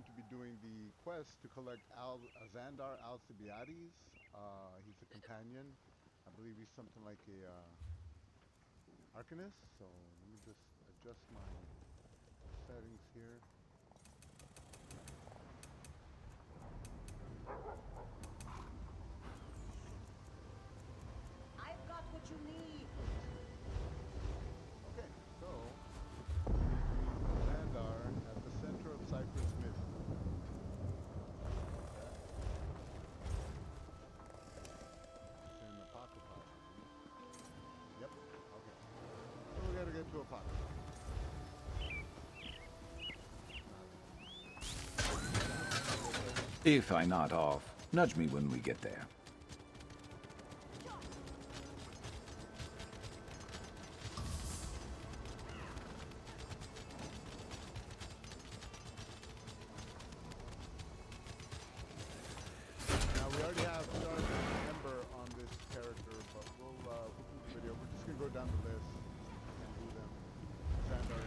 going to be doing the quest to collect Azandar Al-Cybiades. He's a companion. I believe he's something like a Arcanist. So let me just adjust my settings here. I've got what you need. Okay, so Azandar at the center of Cypress Mist. It's in Apoca possibly. Yep. Okay. So we gotta get to Apoca. If I nod off, nudge me when we get there. Now we already have started a member on this character, but we'll do the video. We're just gonna go down the list and do them. Azandar,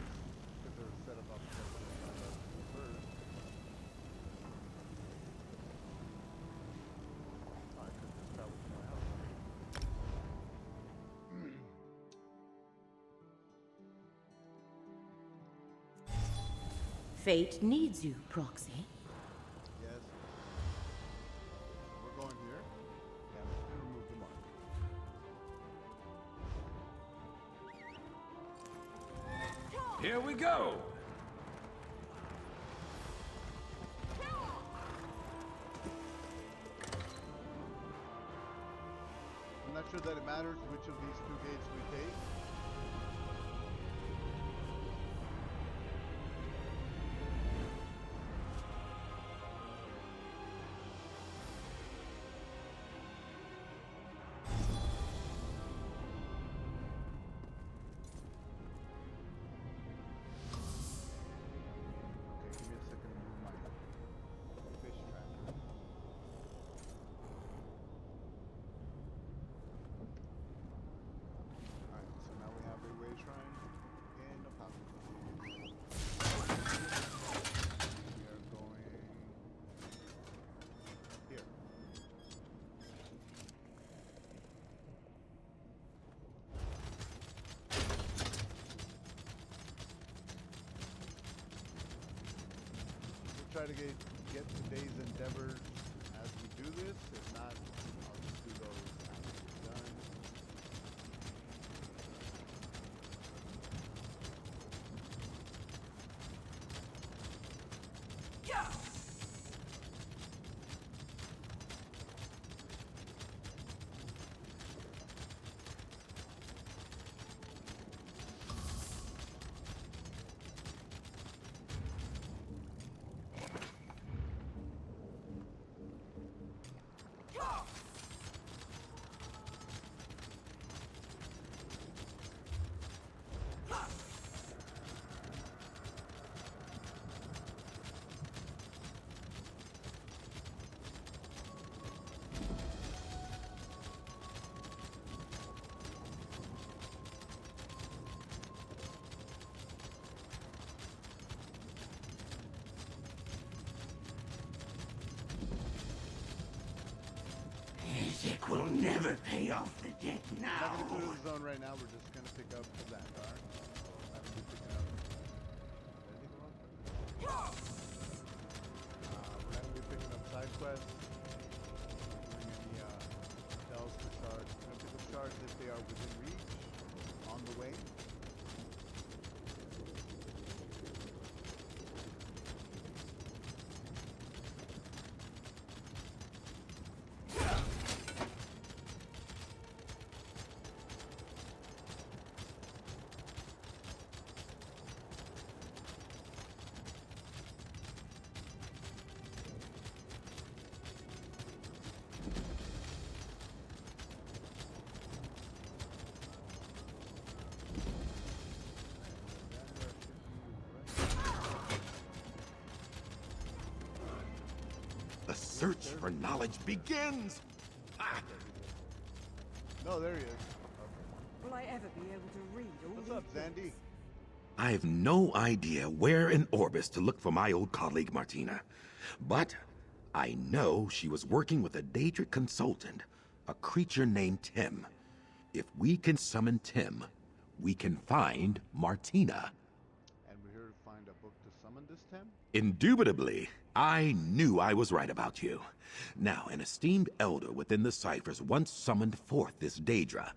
because they're set up alphabetically. Azandar first. I could just travel to my house. Fate needs you, Proxy. Yes. We're going here. Yeah, let's remove the mark. Here we go! I'm not sure that it matters which of these two gates we take. Okay, give me a second to move my fish tracker. Alright, so now we have a way shrine in Apocrypha. We are going here. We'll try to get today's endeavors as we do this. If not, I'll just do those after we're done. Music will never pay off the debt We're not going to now. clear the zone right now. We're just going to pick up Azandar. I will be picking up. Did I take the wrong turn? We're not going to be picking up side quests. Doing any tells for shards. We're going to pick up shards if they are within reach, on the way. The search for knowledge begins. Ah, No, there he is. Okay. Will I ever be able to read all What's these up, Zandy? books? I have no idea where in Orbis to look for my old colleague Martina. But I know she was working with a Daedric consultant, a creature named Tim. If we can summon Tim, we can find Martina. And we're here to find a book to summon this Tim? Indubitably, I knew I was right about you. Now, an esteemed elder within the ciphers once summoned forth this Daedra.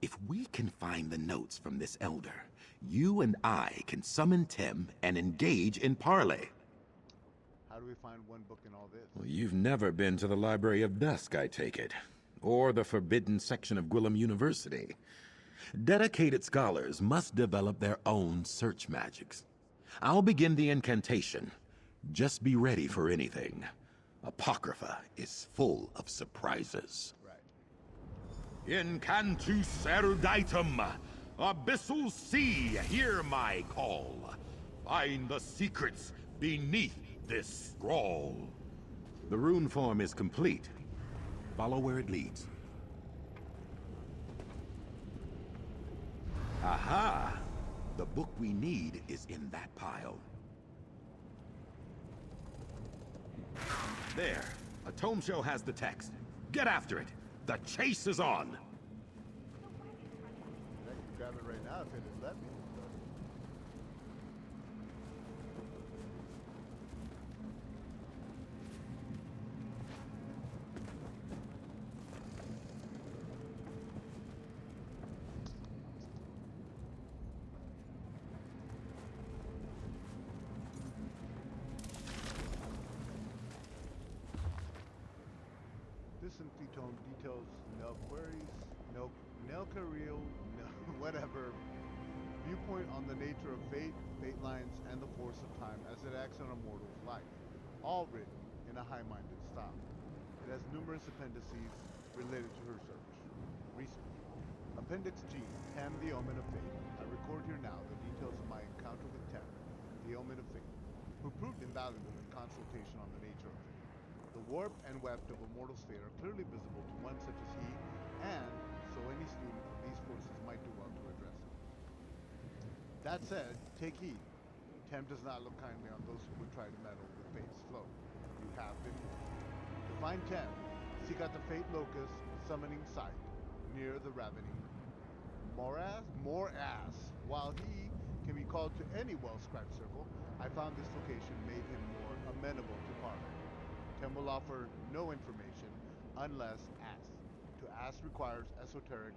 If we can find the notes from this elder, you and I can summon Tim and engage in parley. How do we find one book in all this? Well, you've never been to the Library of Dusk, I take it. Or the forbidden section of Gwillem University. Dedicated scholars must develop their own search magics. I'll begin the incantation. Just be ready for anything. Apocrypha is full of surprises. Right. Incantus eruditum, abyssal sea, hear my call. Find the secrets beneath this scroll. The rune form is complete. Follow where it leads. Aha! The book we need is in that pile. There. A tome show has the text. Get after it. The chase is on. I can grab it right now if it had let me. This empty tome details no queries, no Nelka-real, no whatever viewpoint on the nature of fate, fate lines, and the force of time as it acts on a mortal's life, all written in a high-minded style. It has numerous appendices related to her search. Research. Appendix G, Tem, the Omen of Fate. I record here now the details of my encounter with Tem, the Omen of Fate, who proved invaluable in consultation on the nature of fate. The warp and weft of a mortal's fate are clearly visible to one such as he, and so any student of these forces might do well to address it. That said, take heed. Tem does not look kindly on those who would try to meddle with fate's flow. You have been warned. To find Tem, seek out the fate locus summoning site near the ravening morass. While he can be called to any well-scribed circle, I found this location made him more amenable to parley. Tem will offer no information unless asked. To ask requires esoteric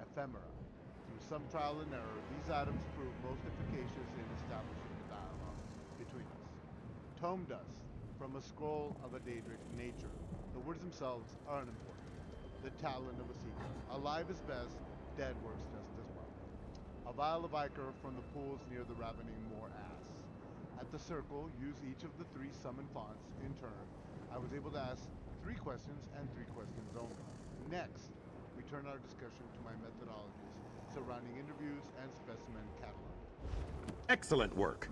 ephemera. Through some trial and error, these items prove most efficacious in establishing the dialogue between us. Tome dust, from a scroll of a Daedric nature. The words themselves are unimportant. The talent of a seeker. Alive is best, dead works just as well. A vial of ichor from the pools near the ravening morass. At the circle, use each of the 3 summon fonts in turn. I was able to ask 3 questions and 3 questions only. Next, we turn our discussion to my methodologies surrounding interviews and specimen cataloging. Excellent work.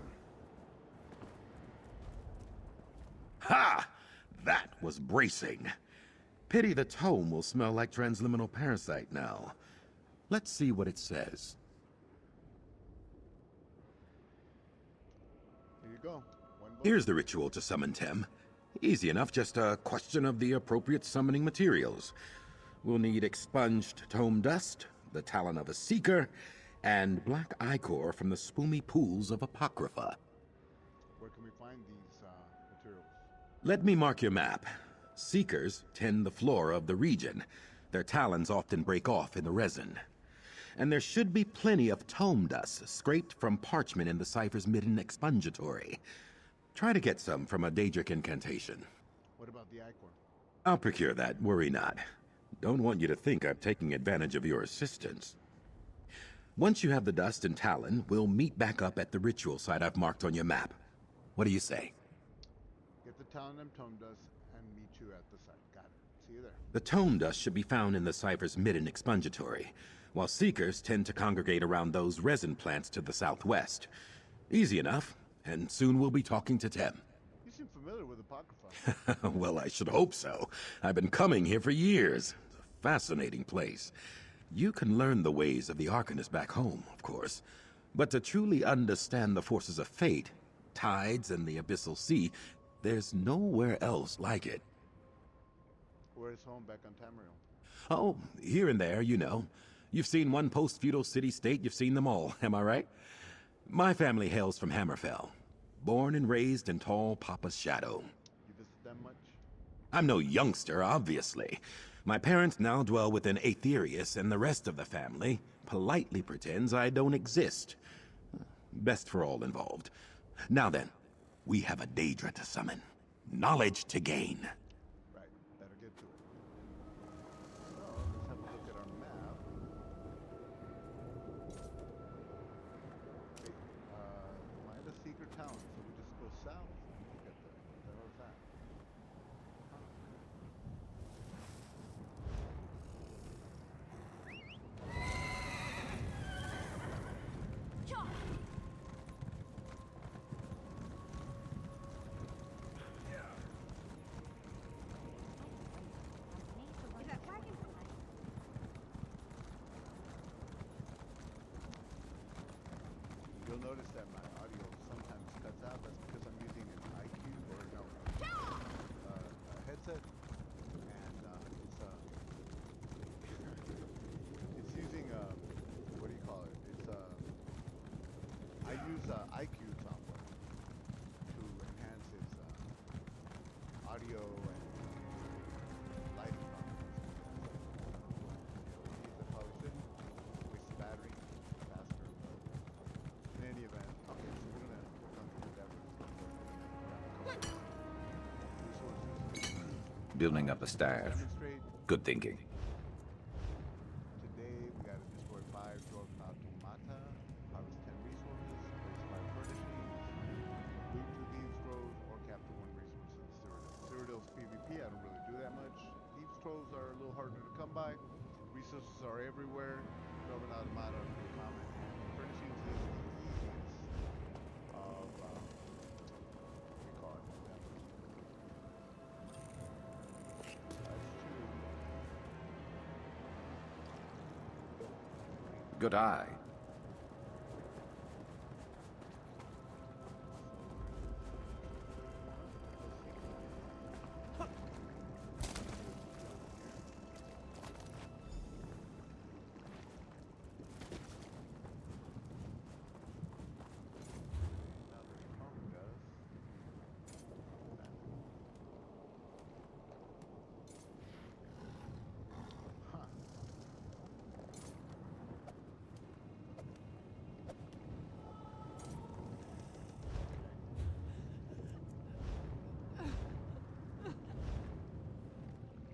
Ha! That was bracing. Pity the tome will smell like transliminal parasite now. Let's see what it says. Here you go. One book. Here's the ritual to summon Tem. Easy enough, just a question of the appropriate summoning materials. We'll need expunged tome dust, the talon of a seeker, and black ichor from the spoomy pools of Apocrypha. Where can we find these materials? Let me mark your map. Seekers tend the flora of the region. Their talons often break off in the resin. And there should be plenty of tome dust scraped from parchment in the cipher's midden expungatory. Try to get some from a Daedric incantation. What about the ichor? I'll procure that, worry not. Don't want you to think I'm taking advantage of your assistance. Once you have the dust and talon, we'll meet back up at the ritual site I've marked on your map. What do you say? Get the talon and tome dust and meet you at the site. Got it. See you there. The tome dust should be found in the cipher's midden expungatory, while seekers tend to congregate around those resin plants to the southwest. Easy enough, and soon we'll be talking to Tem. You seem familiar with Apocrypha. Well, I should hope so. I've been coming here for years. It's a fascinating place. You can learn the ways of the Arcanist back home, of course. But to truly understand the forces of fate, tides and the abyssal sea, there's nowhere else like it. Where's home back on Tamriel? Oh, here and there, you know. You've seen one post-feudal city-state, you've seen them all, am I right? My family hails from Hammerfell. Born and raised in tall Papa's shadow. You visit them much? I'm no youngster, obviously. My parents now dwell within Aetherius, and the rest of the family politely pretends I don't exist. Best for all involved. Now then, we have a Daedra to summon. Knowledge to gain. Right, better get to it. So, let's have a look at our map. Wait, find a secret town, so we just go south and we'll get there. What the hell is that? You'll notice that my audio sometimes cuts out. That's because I'm using an IQ or no, a headset, and it's using what do you call it? It's I use IQ software to enhance its audio and lighting problems. I probably shouldn't waste the battery faster, but in any event, okay, so we're gonna work on the endeavors. Resources. Building up a staff. Demonstrate. Good thinking. Today we gotta destroy 5 dwarven automata, harvest 10 resources, place 5 furnishings, loot 2 thieves' troves, or capture 1 resource in the Cyrodiil's PvP. I don't really do that much. Thieves' troves are a little harder to come by. Resources are everywhere. Dwarven automata are pretty common. And furnishings is the easiest of what do you call it? That's true. Good eye.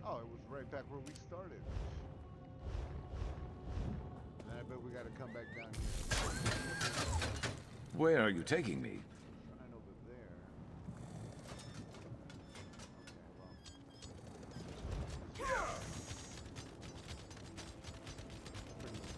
Oh, it was right back where we started. And I bet we gotta come back down here. Where are you taking me? Shrine over there. Okay, well. Pretty much.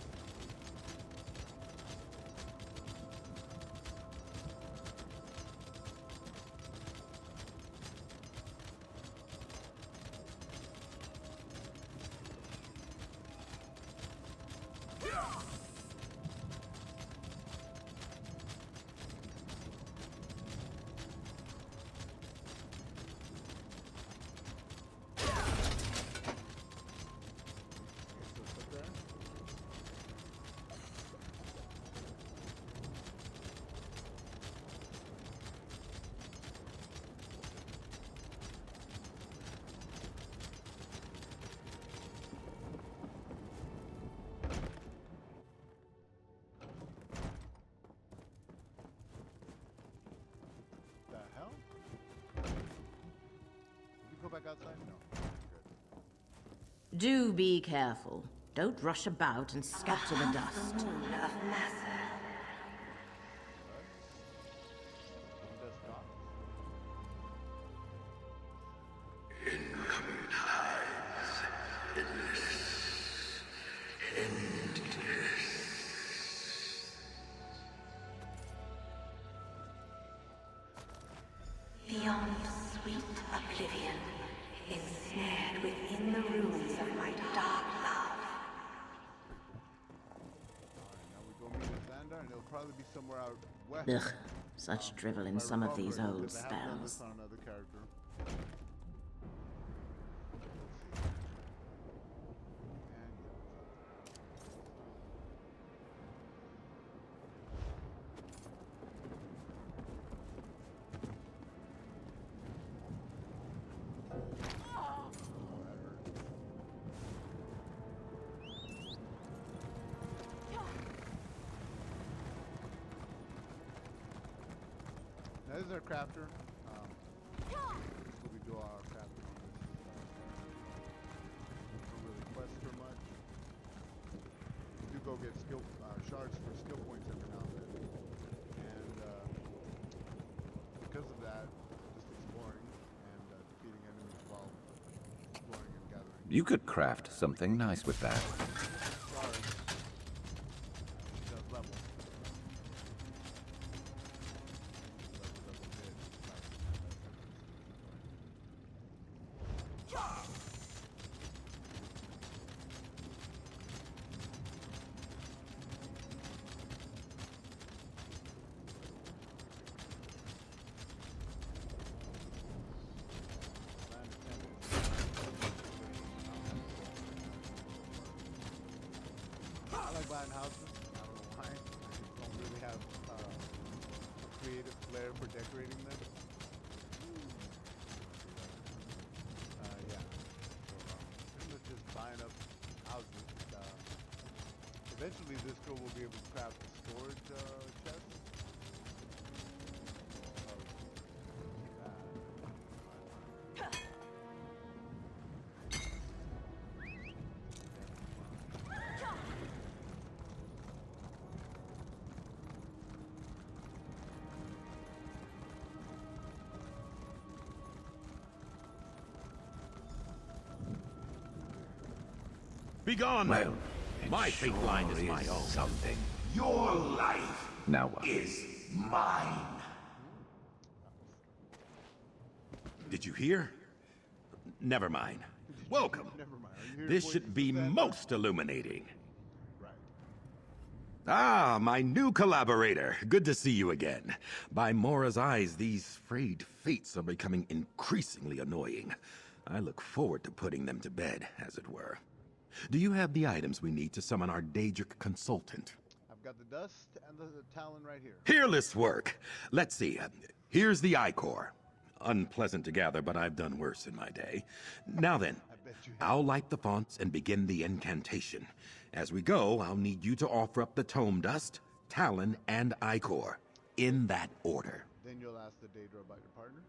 The hell? Did you go back outside? No. Good. Do be careful. Don't rush about and scatter the dust. Who does not? Beyond sweet oblivion, ensnared within the ruins of my dark love. Alright, now we go meet Azandar. and it'll probably be somewhere out west. Ugh, such drivel in if I some of remember these it, old because I have done this spells. on another character. Now, this is our crafter. This will be do our crafting on this. Don't really quest for much. We do go get skill shards for skill points every now and then, and because of that, just exploring and defeating enemies while exploring and gathering. You could craft something nice with that. Sorry. She does level. I like buying houses. I don't know why. I don't really have a creative flair for decorating them. Yeah. So, pretty much just buying up houses. Eventually, this girl will be able to craft a storage chest. Begone! Well, My fate line is my own. Something. Your life Now what? is mine. Did you hear? Never mind. Welcome. Never mind. Are you here This to should voice be Azandar? most illuminating. Right. Ah, my new collaborator. Good to see you again. By Mora's eyes, these frayed fates are becoming increasingly annoying. I look forward to putting them to bed, as it were. Do you have the items we need to summon our Daedric consultant? I've got the dust and the talon right here. Peerless work. Let's see. Here's the Ichor. Unpleasant to gather, but I've done worse in my day. Now then, I bet you have. I'll light the fonts and begin the incantation. As we go, I'll need you to offer up the Tome Dust, Talon, and Ichor. In that order. Then you'll ask the Daedra about your partner.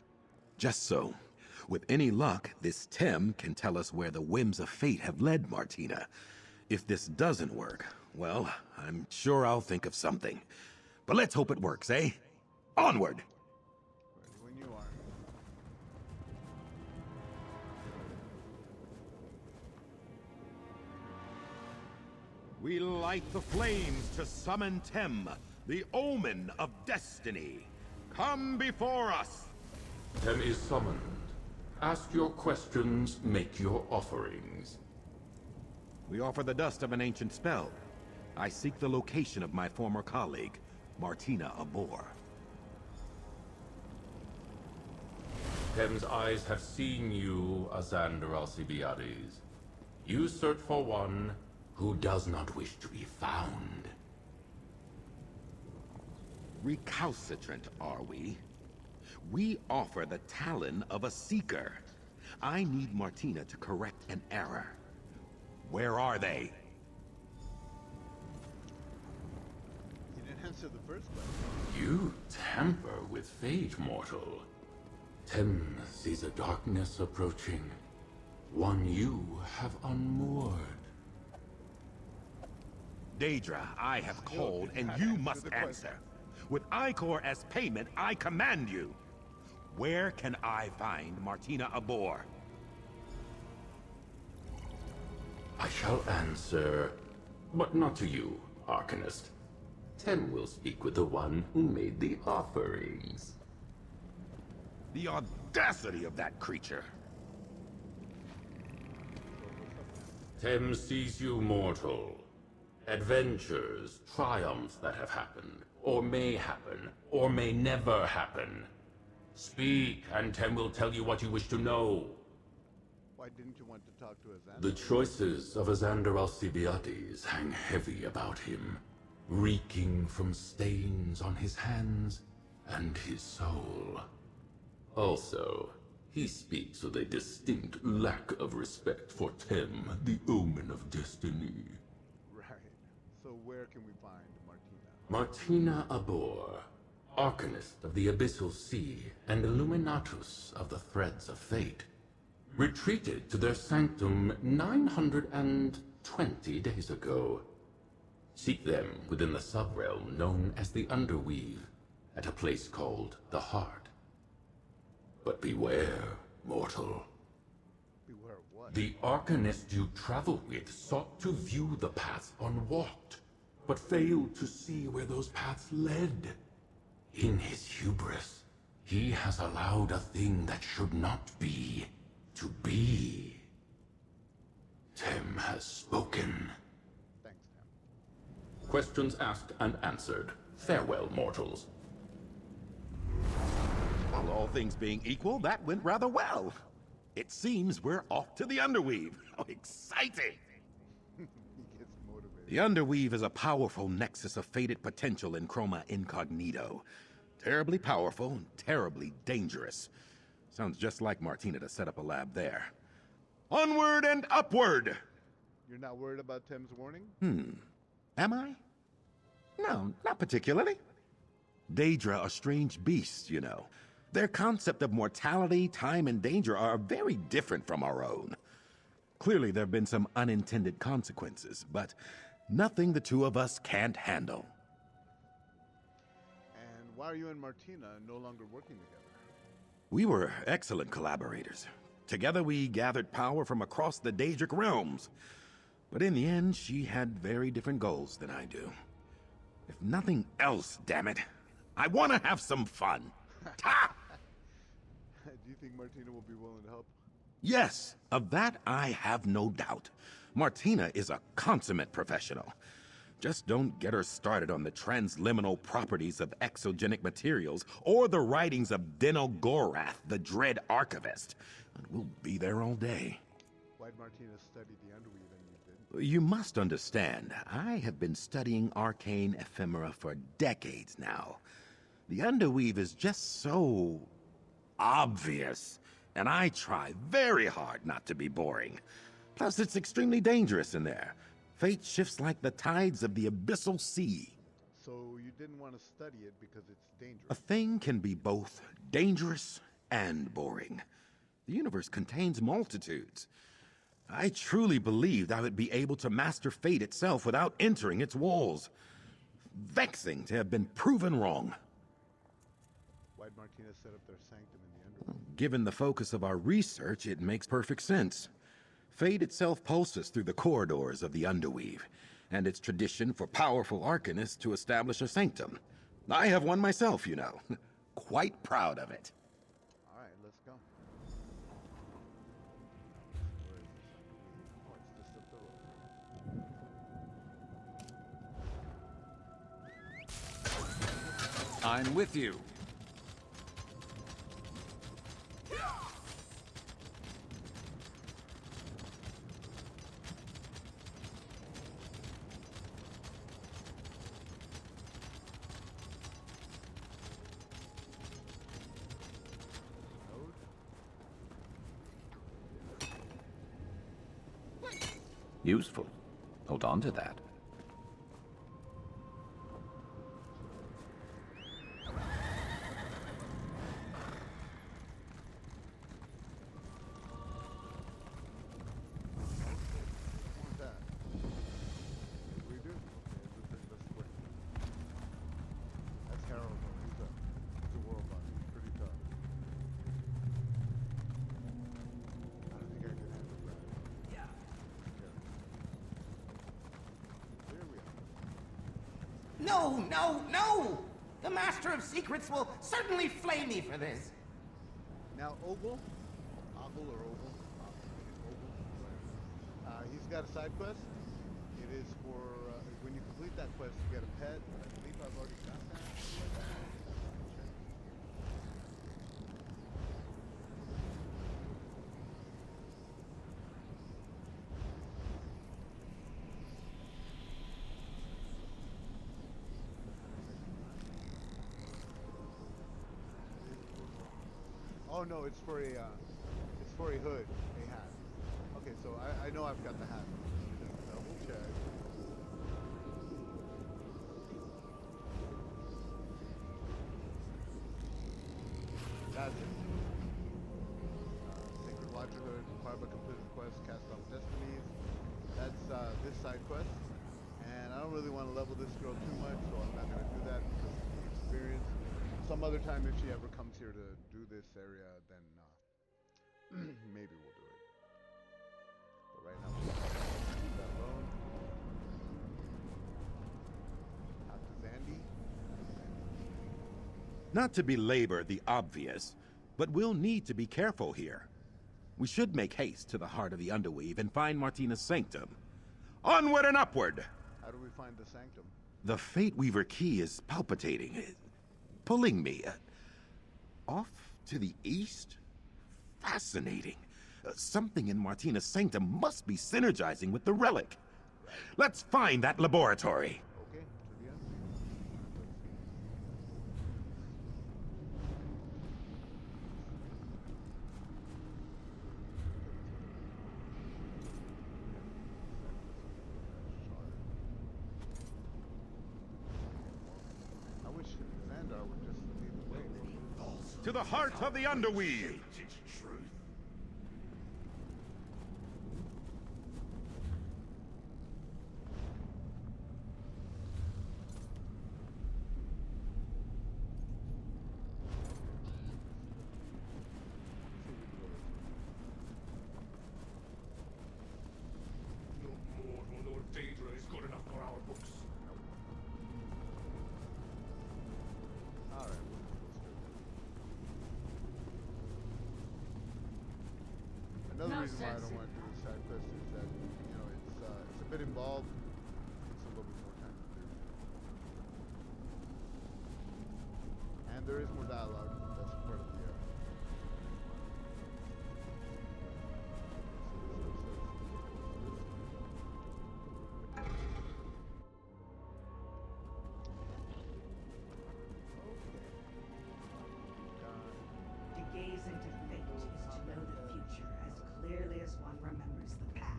Just so. With any luck, this Tem can tell us where the whims of fate have led Martina. If this doesn't work, well, I'm sure I'll think of something. But let's hope it works, eh? Onward! Ready when you are. We light the flames to summon Tem, the omen of destiny. Come before us! Tem is summoned. Ask your questions, make your offerings. We offer the dust of an ancient spell. I seek the location of my former colleague, Martina Abor. Tem's eyes have seen you, Azandar Al-Cybiades. You search for one who does not wish to be found. Recalcitrant, are we? We offer the talon of a seeker. I need Martina to correct an error. Where are they? You didn't answer the first question. You tamper with fate, mortal. Tem sees a darkness approaching, one you have unmoored. Daedra, I have called, and not you answer must the question. answer. With Ichor as payment, I command you. Where can I find Martina Abor? I shall answer, but not to you, Arcanist. Tem will speak with the one who made the offerings. The audacity of that creature! Tem sees you mortal, Adventures, triumphs that have happened, or may happen, or may never happen. Speak, and Tem will tell you what you wish to know. Why didn't you want to talk to Azandar? The choices of Azandar Al-Cybiades hang heavy about him, reeking from stains on his hands and his soul. Also, he speaks with a distinct lack of respect for Tem, the Omen of Destiny. Right. So where can we find Martina? Martina Abor, Arcanist of the Abyssal Sea and Illuminatus of the Threads of Fate, retreated to their sanctum 920 days ago. Seek them within the subrealm known as the Underweave, at a place called the Heart. But beware, mortal. Beware of what? The Arcanist you travel with sought to view the paths unwalked, but failed to see where those paths led. In his hubris, he has allowed a thing that should not be to be. Tem has spoken. Thanks, Tem. Questions asked and answered. Farewell, mortals. Well, all things being equal, that went rather well. It seems we're off to the Underweave. How exciting! He gets motivated. The Underweave is a powerful nexus of fated potential in Chroma Incognito. Terribly powerful and terribly dangerous. Sounds just like Martina to set up a lab there. Onward and upward! You're not worried about Tem's warning? Am I? No, not particularly. Daedra are strange beasts, you know. Their concept of mortality, time, and danger are very different from our own. Clearly, there have been some unintended consequences, but nothing the two of us can't handle. And why are you and Martina no longer working together? We were excellent collaborators. Together we gathered power from across the Daedric realms. But in the end, she had very different goals than I do. If nothing else, damn it, I want to have some fun. Ha! Do you think Martina will be willing to help? Yes, of that I have no doubt. Martina is a consummate professional. Just don't get her started on the transliminal properties of exogenic materials or the writings of Deno Gorath, the Dread Archivist. And we'll be there all day. Why'd Martina study the Underweave and you didn't? You must understand, I have been studying arcane ephemera for decades now. The Underweave is just so obvious, and I try very hard not to be boring. Plus, it's extremely dangerous in there. Fate shifts like the tides of the abyssal sea. So you didn't want to study it because it's dangerous. A thing can be both dangerous and boring. The universe contains multitudes. I truly believed I would be able to master fate itself without entering its walls. Vexing to have been proven wrong. Why'd Martina set up their sanctum in the Underweave? Given the focus of our research, it makes perfect sense. Fate itself pulses through the corridors of the Underweave, and it's tradition for powerful Arcanists to establish a sanctum. I have one myself, you know. Quite proud of it. All right, let's go. Where is this Underweave? Oh, it's just up the road. I'm with you. Useful. Hold on to that. What's that? What do we do? Okay, this brings us quick. That's Harold. He's a world boss. He's pretty tough. I don't think I can handle that. Yeah. Okay. Here we are. No, no, no! The Master of Secrets will certainly flame me for this. Now, Ogle, Ogle or Ogle, Ogle, he's got a side quest. It is for, is when you complete that quest, you get a pet. I believe I've already got that. Oh no, it's for a hood, a hat. Okay, so I know I've got the hat. Just double check. That's it. Sacred Watcher hood, required by completed quest, cast off destinies. That's this side quest. And I don't really want to level this girl too much, so I'm not gonna do that because of the experience. Some other time, if she ever comes here to do this area, then maybe we'll do it. But right now, we'll leave that alone. Out to Zandy. Not to belabor the obvious, but we'll need to be careful here. We should make haste to the heart of the Underweave and find Martina's sanctum. Onward and upward! How do we find the sanctum? The Fate Weaver key is palpitating, pulling me. Off to the east? Fascinating. Something in Martina's sanctum must be synergizing with the relic. Let's find that laboratory. Okay, to the end. I wish Azandar would just lead the way. To the heart of the Underweave! Another reason why I don't want to do this side quest is that, you know, it's a bit involved. It's a little bit more time to do. And there is more dialogue. That's part of the To gaze into fate is to know the future as clearly as one remembers the past.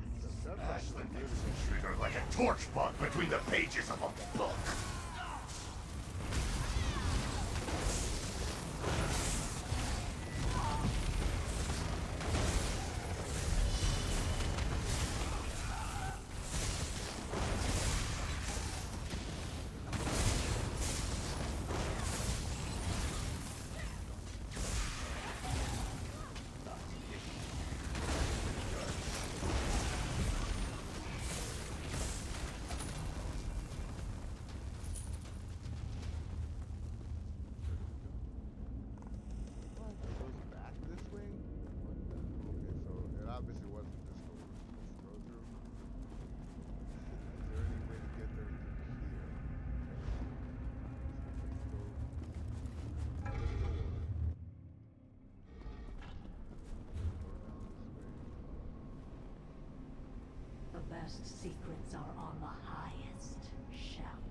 Pass the Nixon trigger like a torch bug between the pages of a book. obviously wasn't this door we were supposed to go through. Is there any way to get there through here? Let's go. The best secrets are on the highest shelf.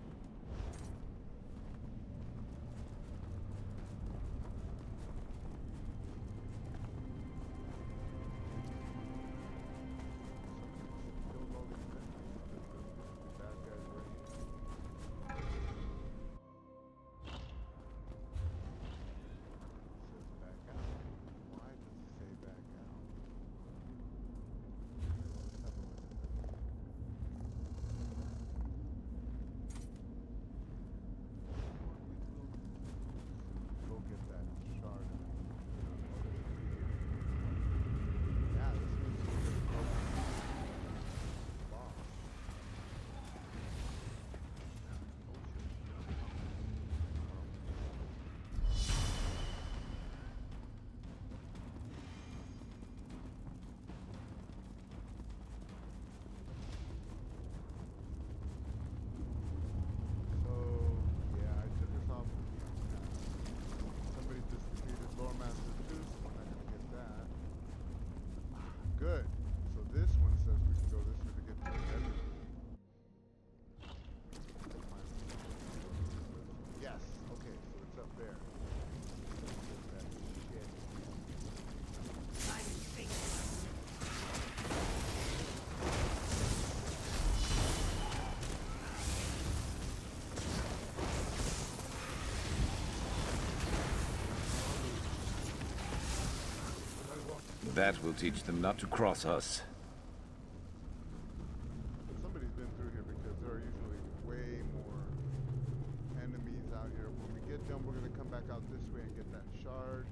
That will teach them not to cross us. But somebody's been through here because there are usually way more enemies out here. When we get done, we're gonna come back out this way and get that shard.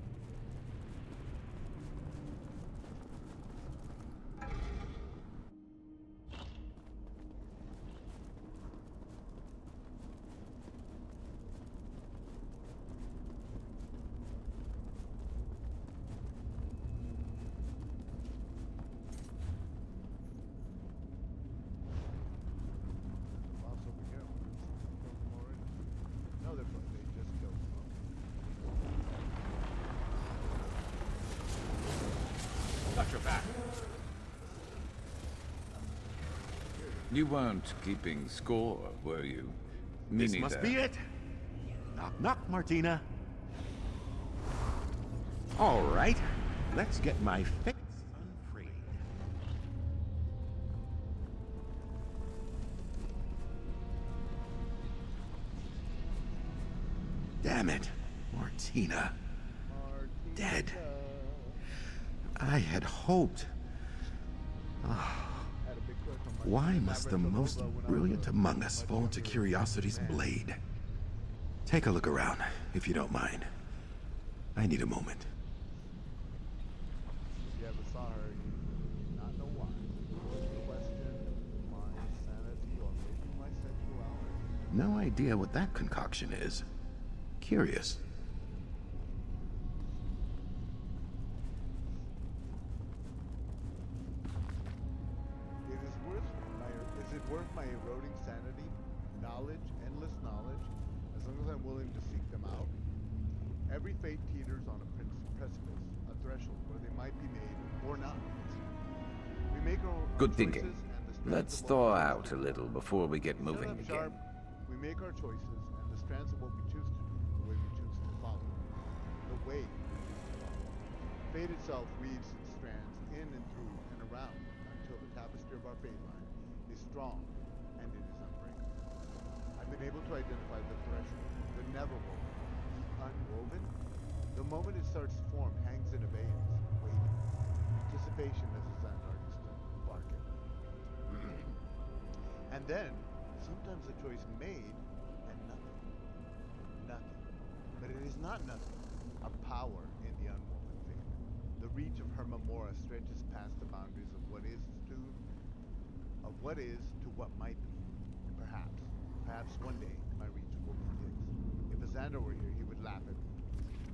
Also, we get one. Killed them already. No, they just killed them. Got your back. You weren't keeping score, were you? Me This must neither. be it. Knock, knock, Martina. All right, let's get my fix unfreed. Damn it, Martina. Dead. I had hoped. Had a big crush on Why Martina must the Navratilova most when I was brilliant a among us much fall to younger curiosity's man. blade? Take a look around, if you don't mind. I need a moment. If you ever saw her, you would not know why. Question my sanity or maybe my sexuality. No idea what that concoction is. Curious. Is it worth my eroding sanity, knowledge, endless knowledge, as long as I'm willing to seek them out? Every fate teeters on a precipice, a threshold where they might be made or not. We make our Good choices thinking. and the strands Let's of thaw what we out choose a to do. little before we get Shut moving up, again. Sharp. We make our choices and the strands of what we choose to do, the way we choose to follow. The way we choose to follow. Fate itself weaves its strands in and through and around until the tapestry of our fate line is strong and it is unbreakable. I've been able to identify the threshold, the never woven, the unwoven. The moment it starts to form hangs in abeyance, waiting. Anticipation, as Azandar used to bark at me. And then, sometimes a choice made and nothing. Nothing. But it is not nothing. A power in the unwoven fate. The reach of her Memora stretches past the boundaries of what is to what might be. And perhaps one day, my reach will be his. If Azandar were here, he would laugh at me.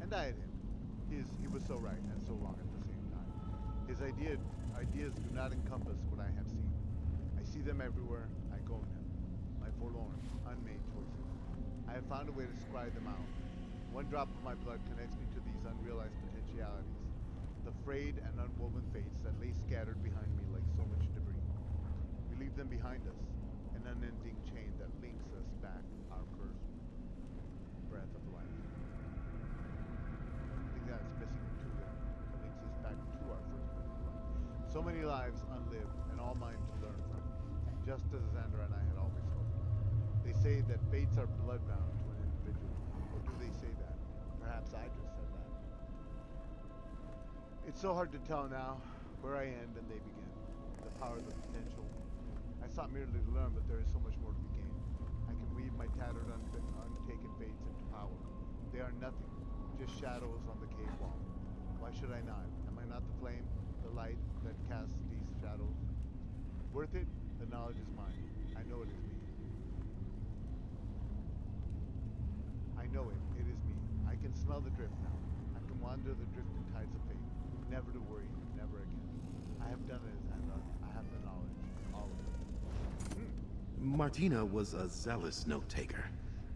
And I at him. He was so right and so wrong at the same time. His ideas do not encompass what I have seen. I see them everywhere I go now. My forlorn, unmade choices. I have found a way to scry them out. One drop of my blood connects me to these unrealized potentialities. The frayed and unwoven fates that lay scattered behind me like so much debris. We leave them behind us, an unending chain that links us back our first breath of life. I think that's missing a two there. That links us back to our first breath of life. So many lives unlived, and all mine to learn from, just as Azandar and I had always hoped. They say that fates are bloodbound to an individual, or do they say that? Perhaps I just said that. It's so hard to tell now where I end and they begin. The power, the potential. I sought merely to learn, but there is so much more to be gained. I can weave my tattered, untaken fates into power. They are nothing, just shadows on the cave wall. Why should I not? Am I not the flame, the light that casts these shadows? Worth it? The knowledge is mine. I know it is me. I know it. It is me. I can smell the drift now. I can wander the drifting tides of fate. Never to worry, never again. I have done it, Azandar. I have the knowledge. All of it. Martina was a zealous note-taker.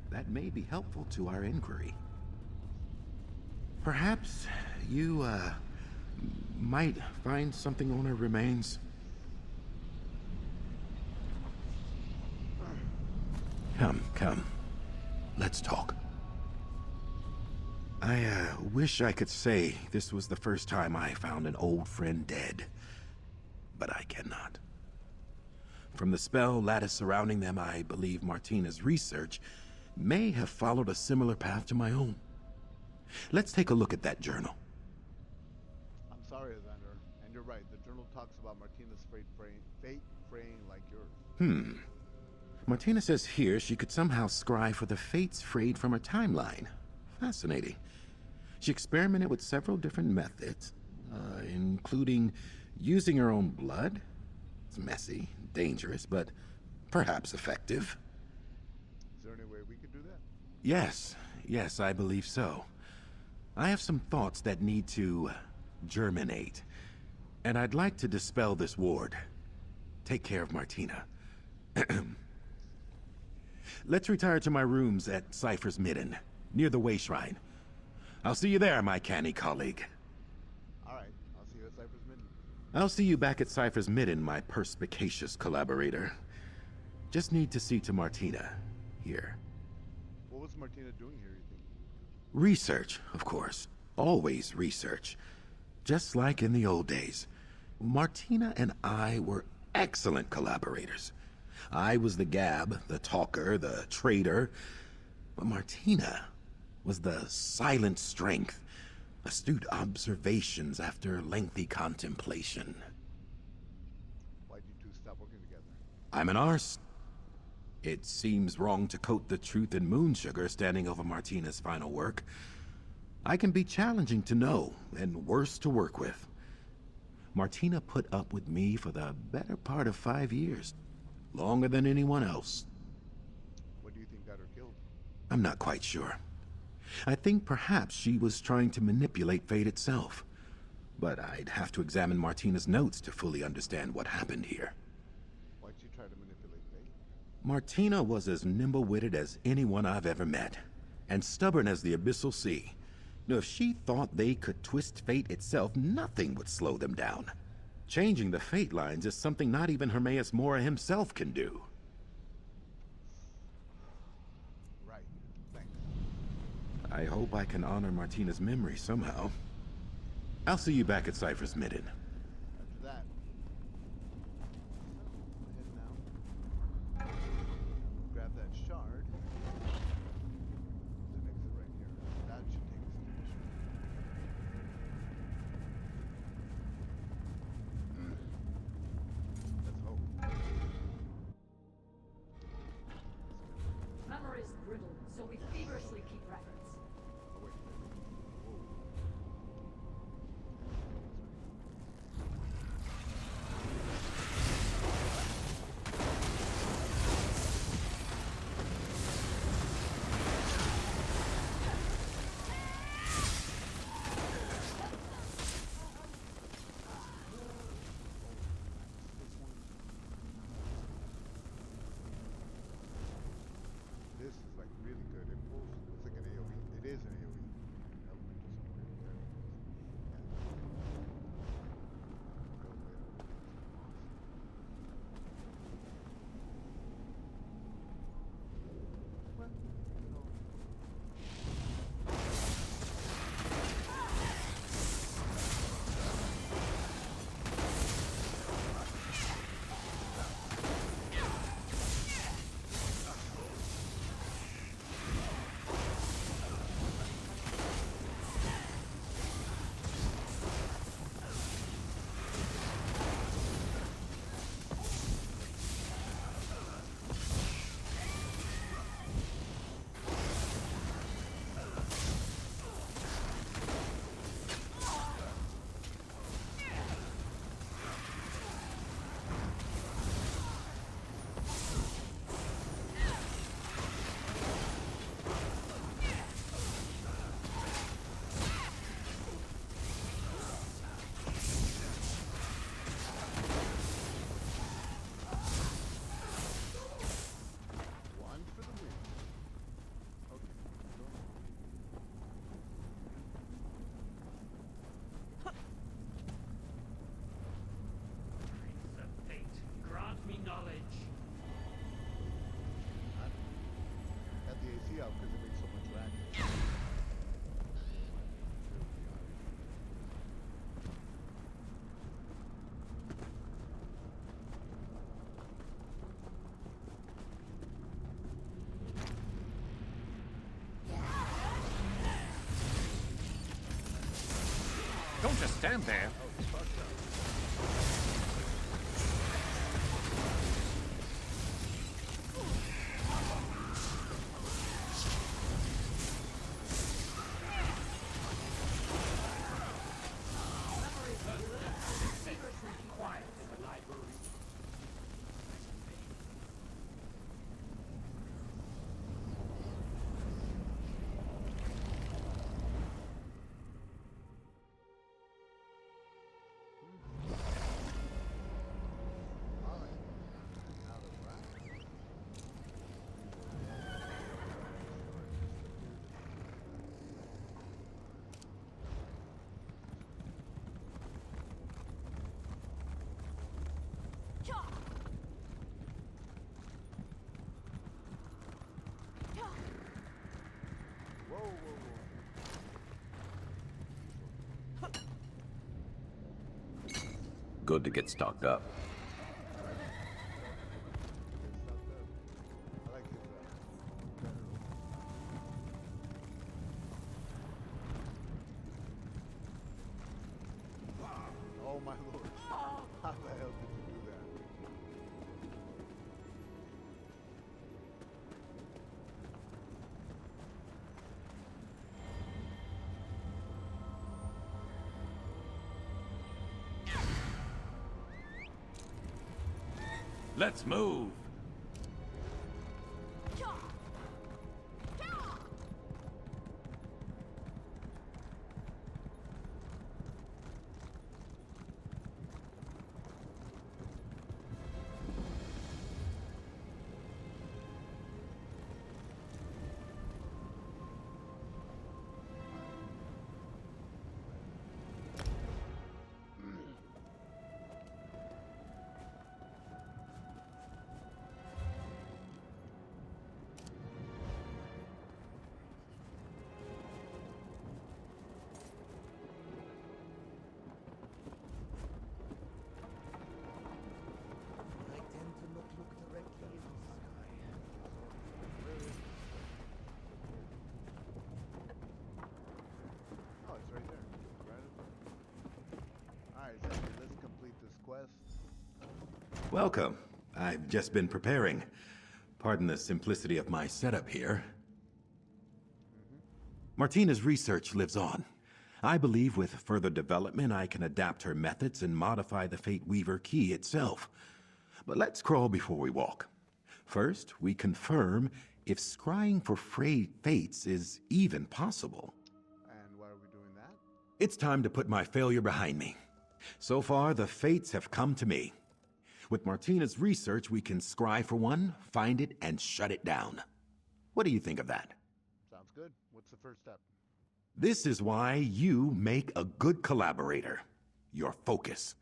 That may be helpful to our inquiry. Perhaps you, might find something on her remains. Come. Let's talk. I, wish I could say this was the first time I found an old friend dead, but I cannot. From the spell lattice surrounding them, I believe Martina's research may have followed a similar path to my own. Let's take a look at that journal. I'm sorry, Azandar. And you're right. The journal talks about Martina's fate fraying like yours. Martina says here she could somehow scry for the fates frayed from her timeline. Fascinating. She experimented with several different methods, including using her own blood. It's messy, dangerous, but perhaps effective. Is there any way we could do that? Yes, I believe so. I have some thoughts that need to germinate, and I'd like to dispel this ward. Take care of Martina. Let's retire to my rooms at Cypher's Midden, near the Way Shrine. I'll see you there, my canny colleague. All right, I'll see you at Cypher's Midden. I'll see you back at Cypher's Midden, my perspicacious collaborator. Just need to see to Martina, here. What was Martina doing here, you think? Research, of course. Always research. Just like in the old days. Martina and I were excellent collaborators. I was the gab, the talker, the trader. But Martina was the silent strength, astute observations after lengthy contemplation. Why'd you two stop working together? I'm an arse. It seems wrong to coat the truth in moon sugar standing over Martina's final work. I can be challenging to know and worse to work with. Martina put up with me for the better part of 5 years. Longer than anyone else. What do you think got her killed? I'm not quite sure. I think perhaps she was trying to manipulate fate itself. But I'd have to examine Martina's notes to fully understand what happened here. Why'd she try to manipulate fate? Martina was as nimble-witted as anyone I've ever met, and stubborn as the abyssal sea. Now, if she thought they could twist fate itself, nothing would slow them down. Changing the fate lines is something not even Hermaeus Mora himself can do. Right, thanks. I hope I can honor Martina's memory somehow. I'll see you back at Cypher's Midden. After that, head now. Grab that shard. There's an exit right here. That should take us to the mission. Let's hope. Memory is brittle, so we feverishly keep records. Oh, wait. Whoa. This is like really good. It pulls. It's like an AoE. It is an AoE. Elemental support. There it is. Yeah. Go later. Well, you know. One for the win. Okay. Prince of Fate, grant me knowledge. Got the AC out because it makes so much racket. Don't just stand there. Oh, fuck that. Good to get stocked up. I like his general. Oh my lord. How the hell did you do that? Let's move! I tend to not look directly in the sky. Oh, it's right there. Right up there. Alright, Xander, let's complete this quest. Welcome. I've just been preparing. Pardon the simplicity of my setup here. Martina's research lives on. I believe with further development I can adapt her methods and modify the Fate Weaver key itself. But let's crawl before we walk. First, we confirm if scrying for frayed fates is even possible. And why are we doing that? It's time to put my failure behind me. So far, the fates have come to me. With Martina's research, we can scry for one, find it, and shut it down. What do you think of that? Sounds good. What's the first step? This is why you make a good collaborator. Your focus.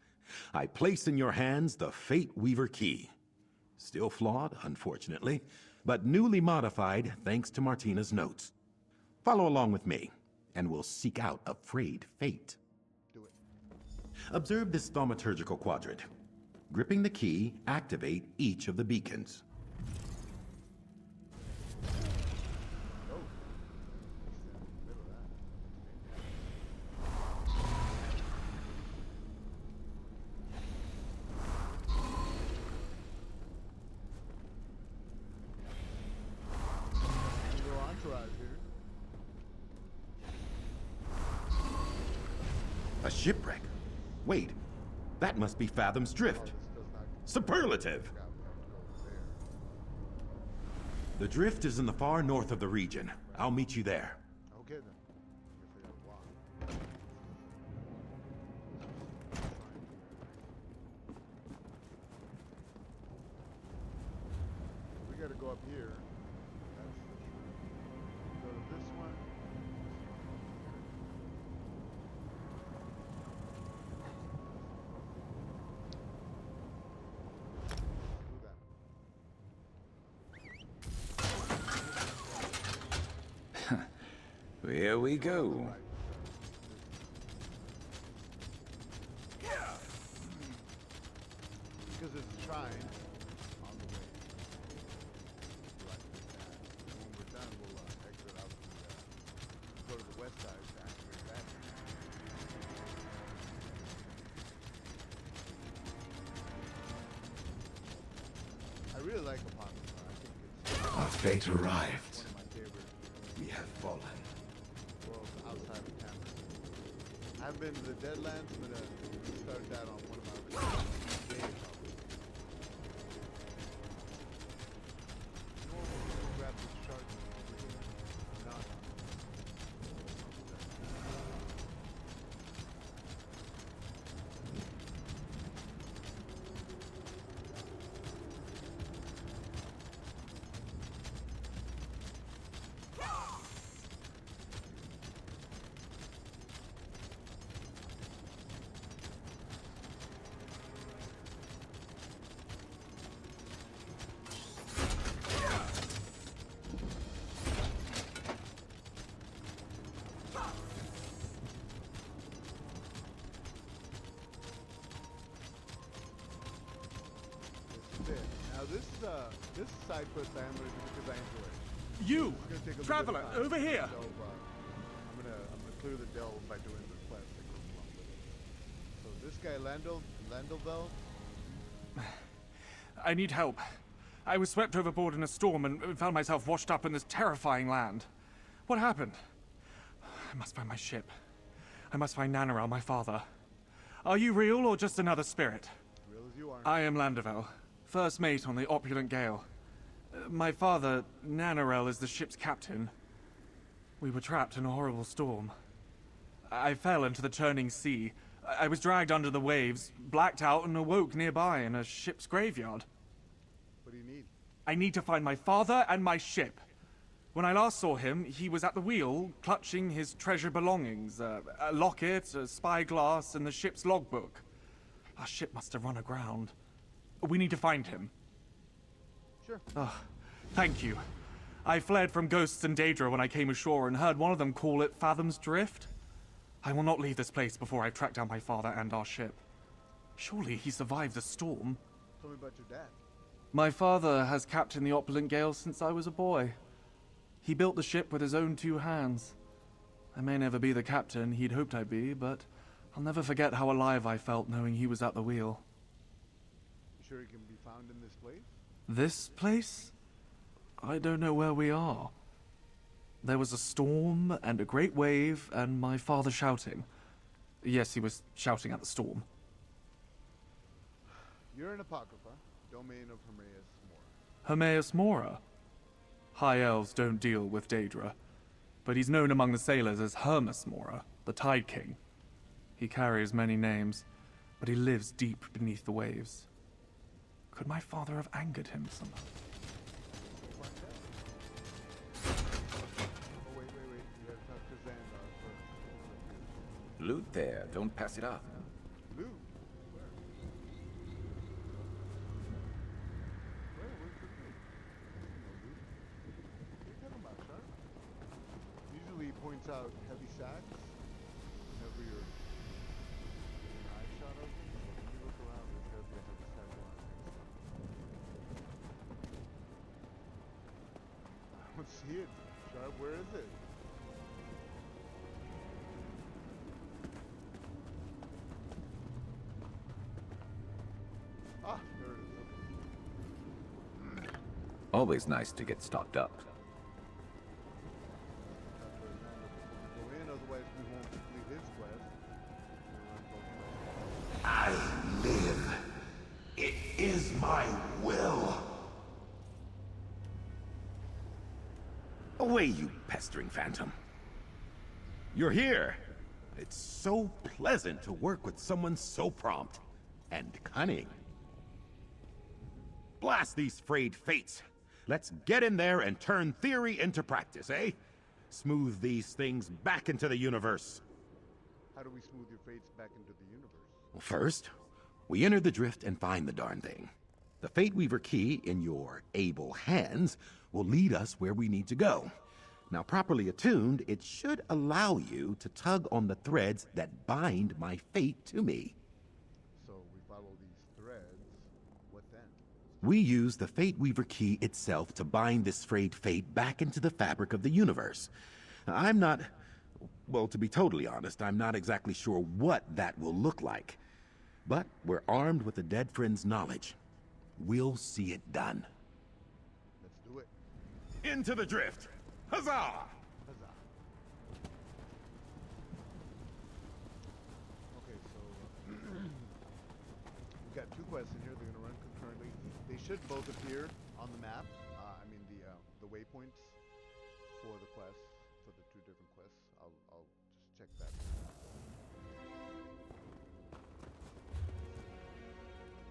I place in your hands the Fate Weaver key. Still flawed, unfortunately, but newly modified thanks to Martina's notes. Follow along with me, and we'll seek out a frayed fate. Do it. Observe this thaumaturgical quadrant. Gripping the key, activate each of the beacons. Oh. It's in the middle of that. Little entourage here. A shipwreck. Wait, that must be Fathom's Drift. This does not Superlative! go there. The drift is in the far north of the region. I'll meet you there. Okay then. Guess I gotta walk. We gotta go up here. That's for sure. Go to this one. Do that. Here we go. Because it's a shrine on the way. Right. When we're done, we'll exit out and go to the west side to activate that. I really like Apocalypse. I think it's Our fate arrived. one of my favorite We have fallen. worlds outside of campus. I've been to the Deadlands, but we started that on one of my other games. Grab this shark. No, no. this side quest I am gonna do because I enjoy it. You, It's gonna take a little traveler, bit of time. over here. So, I'm gonna clear the delve by doing the quest that goes along with it. So this guy Landelvel. I need help. I was swept overboard in a storm and found myself washed up in this terrifying land. What happened? I must find my ship. I must find Nanaral, my father. Are you real or just another spirit? Real as you are. I am Landervel, first mate on the opulent Gale. My father, Nanarel, is the ship's captain. We were trapped in a horrible storm. I fell into the churning sea. I was dragged under the waves, blacked out, and awoke nearby in a ship's graveyard. What do you need? I need to find my father and my ship. When I last saw him, he was at the wheel, clutching his treasured belongings. A locket, a spyglass, and the ship's logbook. Our ship must have run aground. We need to find him. Sure. Oh, thank you. I fled from ghosts and Daedra when I came ashore and heard one of them call it Fathom's Drift. I will not leave this place before I've tracked down my father and our ship. Surely he survived the storm. Tell me about your dad. My father has captained the opulent Gale since I was a boy. He built the ship with his own 2 hands. I may never be the captain he'd hoped I'd be, but I'll never forget how alive I felt knowing he was at the wheel. You sure he can be found in this place? This place? I don't know where we are. There was a storm and a great wave and my father shouting. Yes, he was shouting at the storm. You're an Apocrypha, domain of Hermaeus Mora. Hermaeus Mora? High elves don't deal with Daedra, but he's known among the sailors as Hermes Mora, the Tide King. He carries many names, but he lives deep beneath the waves. Could my father have angered him somehow? Oh, wait. You gotta talk to Azandar first. Loot there. Don't pass it up. Loot? Where? Where's the loot? No loot. What are you talking about, Sharp? Usually he points out heavy sacks whenever you're getting an eye shot of them. So when you look around, there's gotta be a heavy sack around here. I don't see it. Sharp, where is it? Ah, there it is. Okay. Always nice to get stocked up. Talk to Azandar before we go in, otherwise we won't complete his quest. I live. It is my will. Away, you pestering phantom. You're here. It's so pleasant to work with someone so prompt and cunning. Blast these frayed fates. Let's get in there and turn theory into practice, eh? Smooth these things back into the universe. How do we smooth your fates back into the universe? Well, first, we enter the drift and find the darn thing. The Fate Weaver key in your able hands will lead us where we need to go. Now, properly attuned, it should allow you to tug on the threads that bind my fate to me. So we follow these threads. What then? We use the Fate Weaver key itself to bind this frayed fate back into the fabric of the universe. I'm not... Well, to be totally honest, I'm not exactly sure what that will look like. But we're armed with a dead friend's knowledge. We'll see it done. Let's do it. Into the drift! Huzzah! Huzzah. Okay, so we've got 2 quests in here. They're gonna run concurrently. They should both appear on the map. I mean the waypoints for the quests, for the 2 different quests. I'll just check that.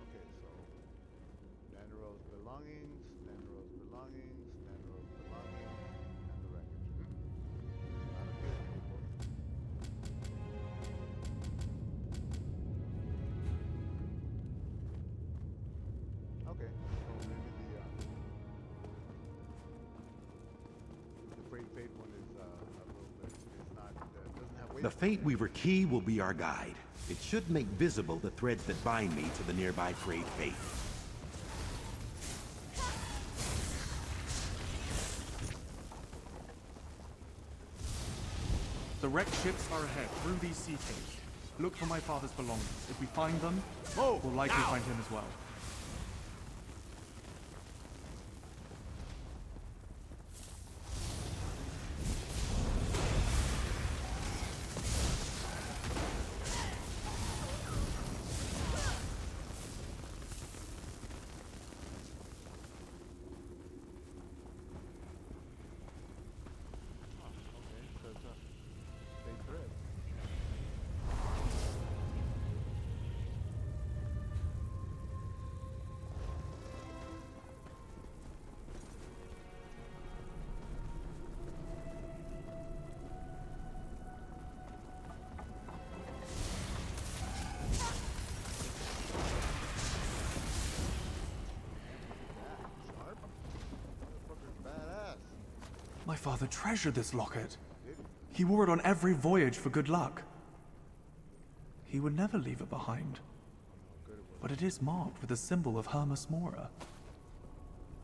Okay, so Nanarel's belongings, Nanarel's belongings, Nanarel's belongings, and the wreckage. Not a good people. Okay, so maybe the Freight Fate one is a little bit, it's not, doesn't have weight. The Fate Weaver key will be our guide. It should make visible the threads that bind me to the nearby frayed fate. The wrecked ships are ahead, through these sea caves. Look for my father's belongings. If we find them, we'll likely find him as well. My father treasured this locket. He wore it on every voyage for good luck. He would never leave it behind. But it is marked with a symbol of Hermes Mora.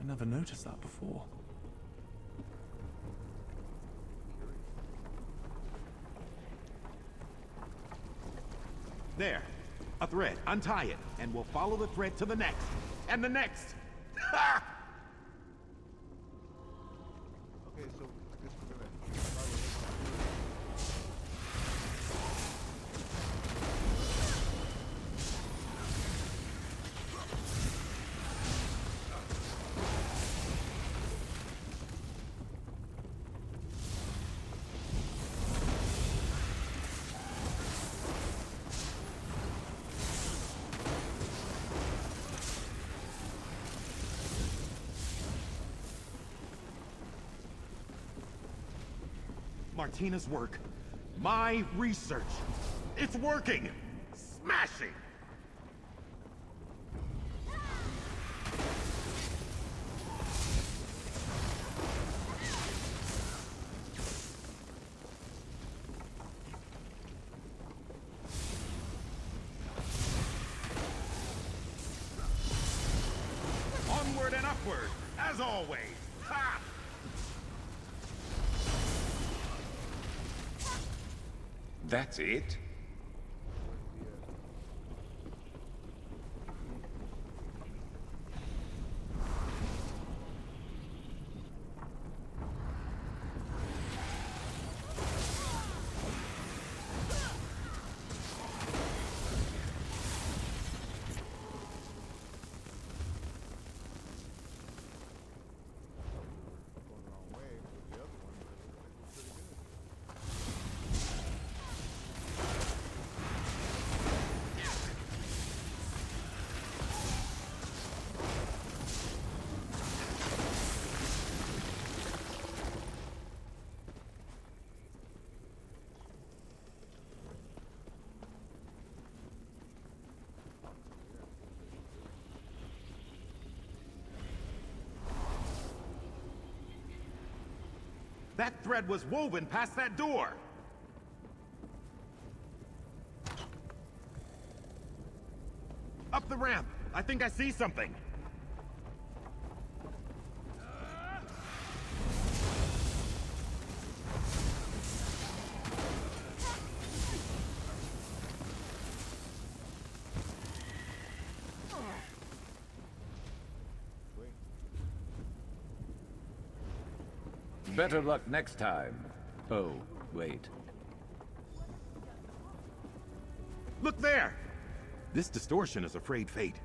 I never noticed that before. There. A thread. Untie it, and we'll follow the thread to the next. And the next! Ha! Okay, so I guess we're gonna Martina's work. My research. It's working! Smashing! Onward and upward, as always! Ha! That's it? That thread was woven past that door! Up the ramp! I think I see something! Better luck next time. Oh, wait. Look there! This distortion is a frayed fate.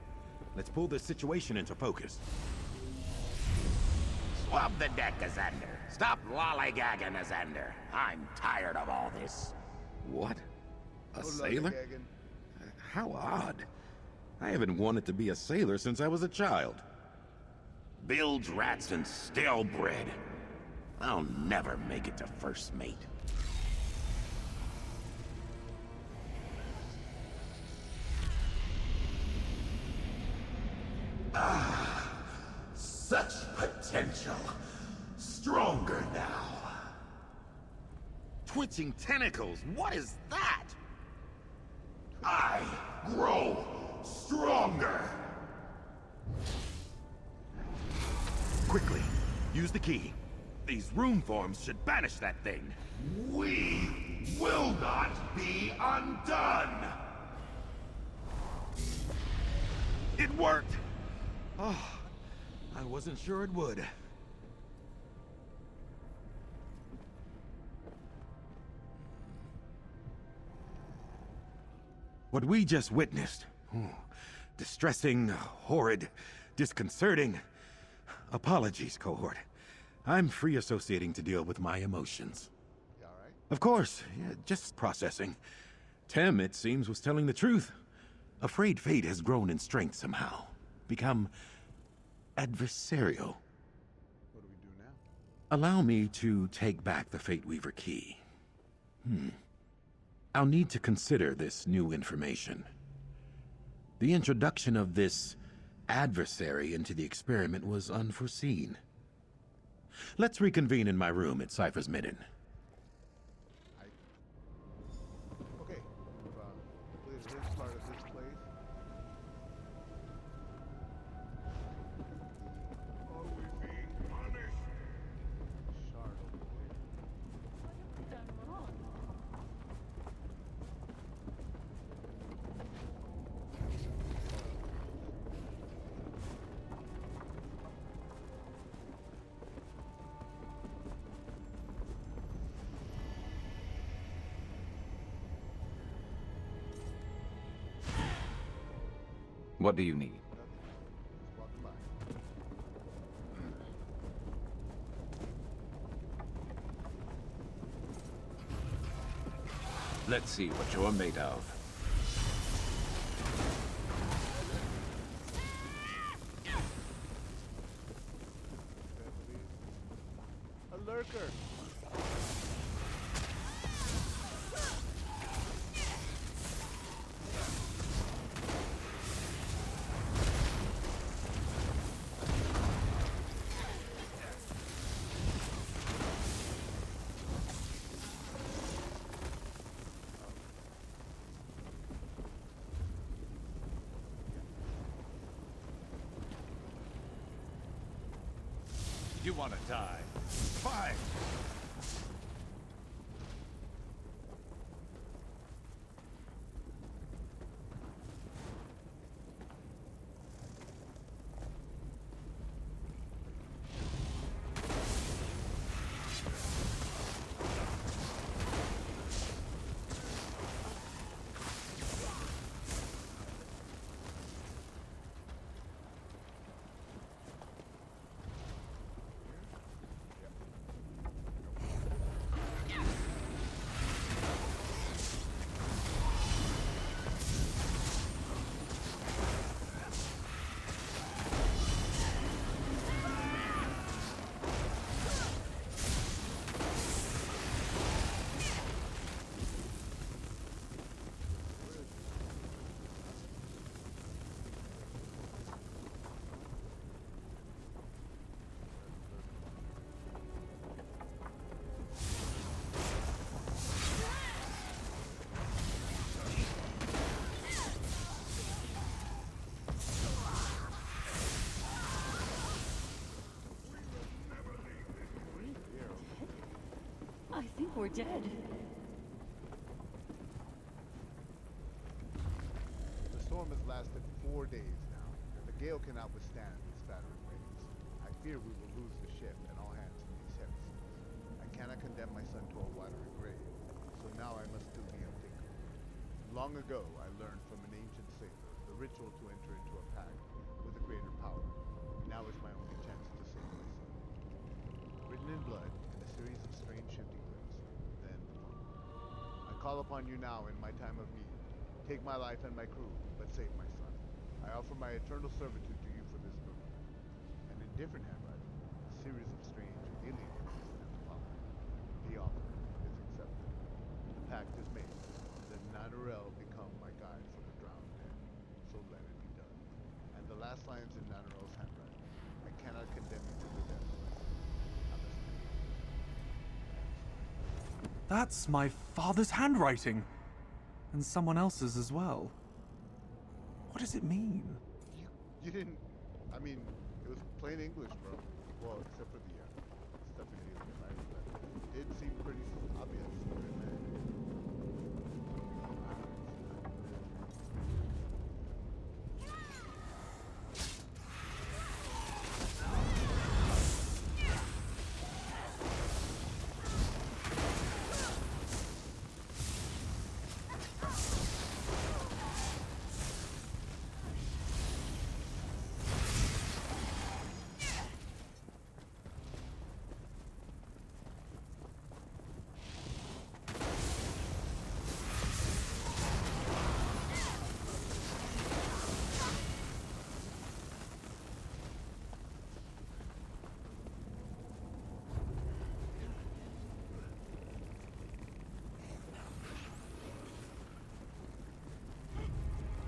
Let's pull this situation into focus. Swab the deck, Azandar. Stop lollygagging, Azandar. I'm tired of all this. What? A sailor? How odd. I haven't wanted to be a sailor since I was a child. Bilge rats and stale bread. I'll never make it to first mate. Such potential. Stronger now. Twitching tentacles, what is that? I grow stronger. Quickly, use the key. These rune forms should banish that thing. We will not be undone! It worked! Oh, I wasn't sure it would. What we just witnessed, distressing, horrid, disconcerting. Apologies, cohort. I'm free associating to deal with my emotions. You alright? Of course, yeah, just processing. Tem, it seems, was telling the truth. Afraid Fate has grown in strength somehow. Become adversarial. What do we do now? Allow me to take back the Fate Weaver key. I'll need to consider this new information. The introduction of this adversary into the experiment was unforeseen. Let's reconvene in my room at Cypher's Midden. Okay, we've completed this part of this place. Are we being punished? Shard over here. What have we done wrong? What do you need? Just walking by. Let's see what you're made of. A lurker! You want to die? Fine. I think we're dead. The storm has lasted 4 days now, and the gale cannot withstand its battering waves. I fear we will lose the ship and all hands in these heavy seas. I cannot condemn my son to a watery grave, so now I must do the unthinkable. Long ago, I learned from an ancient sailor the ritual to enter into a pact with a greater power. Now is my only chance to save my son. Written in blood, in a series of strange shifting lips, then I call upon you now in my time of need. Take my life and my crew, but save my son. I offer my eternal servitude to you for this boon. And in different handwriting, a series of strange alien images have followed. The offer is accepted. The pact is made. Let Nanarel become my guide for the drowned dead. So let it be done. And the last lines in Nanarel's handwriting. I cannot condemn you to the death. That's my father's handwriting. And someone else's as well. What does it mean? You didn't... I mean, it was plain English, bro. Well, except for the stuff in alien, right? But it did seem pretty obvious.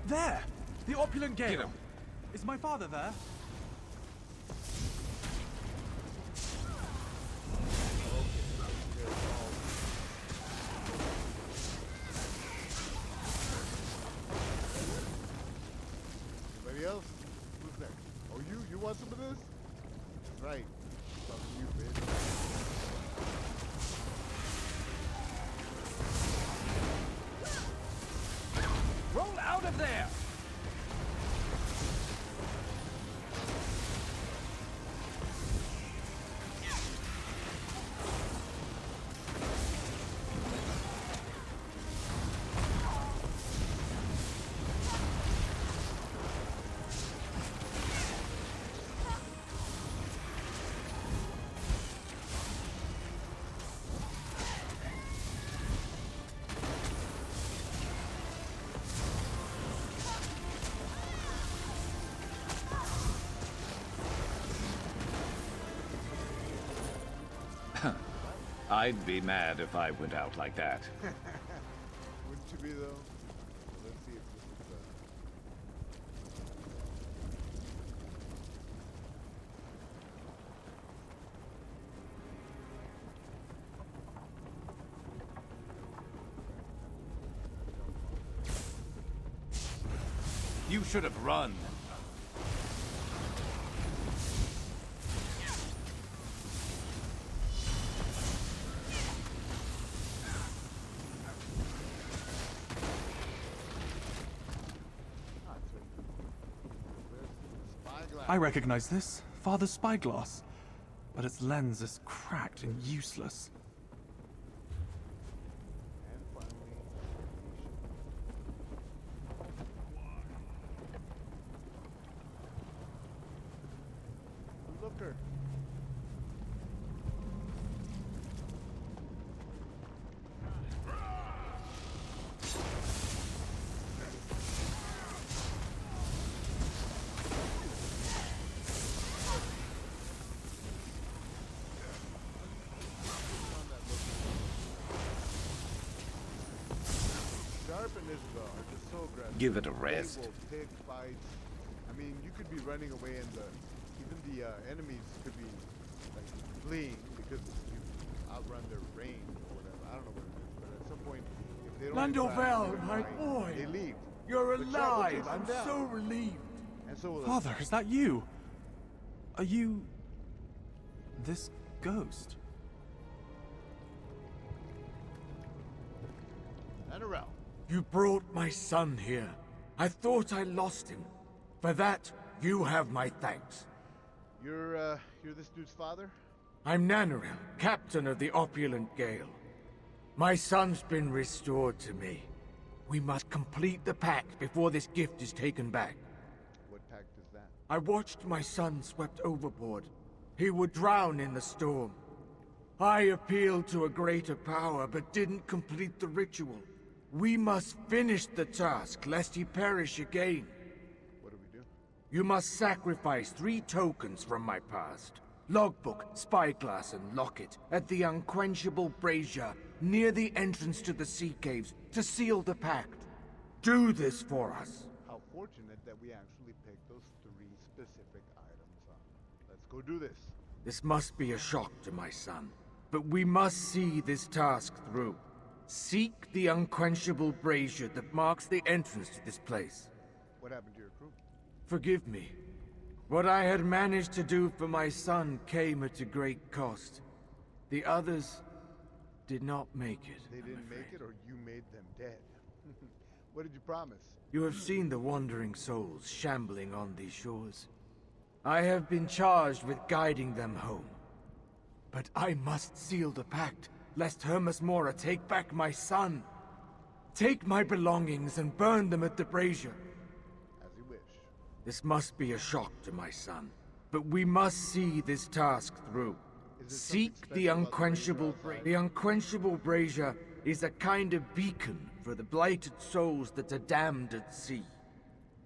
There! The opulent Gale! Get him. Is my father there? Anybody else? Who's next? Oh, you? You want some of this? That's right. Talking to you, bitch. Roll out of there! I'd be mad if I went out like that. Wouldn't you be, though? Well, let's see if this is, You should have run. I recognize this. Father's spyglass. But its lens is cracked and useless. and finally, Looker. Sharp and Isabel are just so aggressive. Give it a rest. They will pick fights. I mean, you could be running away and even the enemies could be like fleeing because you outrun their range or whatever. I don't know what it is, but at some point, if they don't Landovel, my boy! they leave. You're But Sharp will alive! chase them I'm down. so relieved. And so will Father, is that you? Are you... this ghost? Anorel. You brought my son here. I thought I lost him. For that, you have my thanks. You're this dude's father? I'm Nanarel, captain of the opulent Gale. My son's been restored to me. We must complete the pact before this gift is taken back. What pact is that? I watched my son swept overboard. He would drown in the storm. I appealed to a greater power, but didn't complete the ritual. We must finish the task, lest he perish again. What do we do? You must sacrifice 3 tokens from my past. Logbook, spyglass, and locket at the unquenchable brazier near the entrance to the sea caves to seal the pact. Do this for us. How fortunate that we actually picked those 3 specific items up. Let's go do this. This must be a shock to my son, but we must see this task through. Seek the unquenchable brazier that marks the entrance to this place. What happened to your crew? Forgive me. What I had managed to do for my son came at a great cost. The others did not make it. They didn't make it, or you made them dead. What did you promise? You have seen the wandering souls shambling on these shores. I have been charged with guiding them home. But I must seal the pact, lest Hermes Mora take back my son. Take my belongings and burn them at the brazier. As you wish. This must be a shock to my son, but we must see this task through. Seek the unquenchable brazier. The unquenchable brazier is a kind of beacon for the blighted souls that are damned at sea.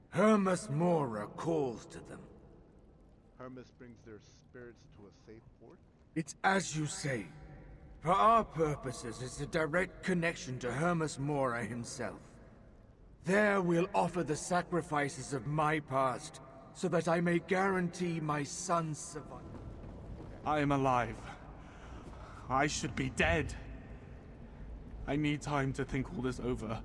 Hermes Mora calls to them. Hermes brings their spirits to a safe port? It's as you say. For our purposes, it's a direct connection to Hermes Mora himself. There we'll offer the sacrifices of my past, so that I may guarantee my son's survival. I am alive. I should be dead. I need time to think all this over.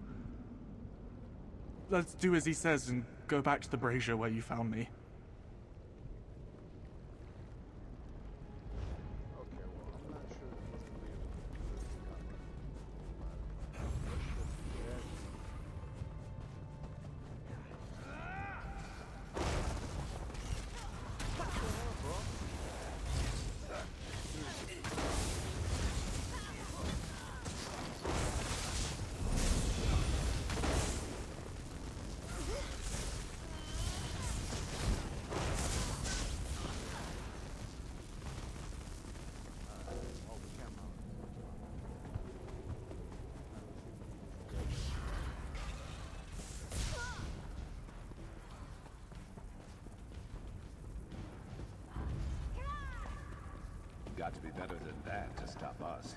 Let's do as he says and go back to the brazier where you found me. Okay, well, I'm not sure what's going to be able Got to be better than that to stop us.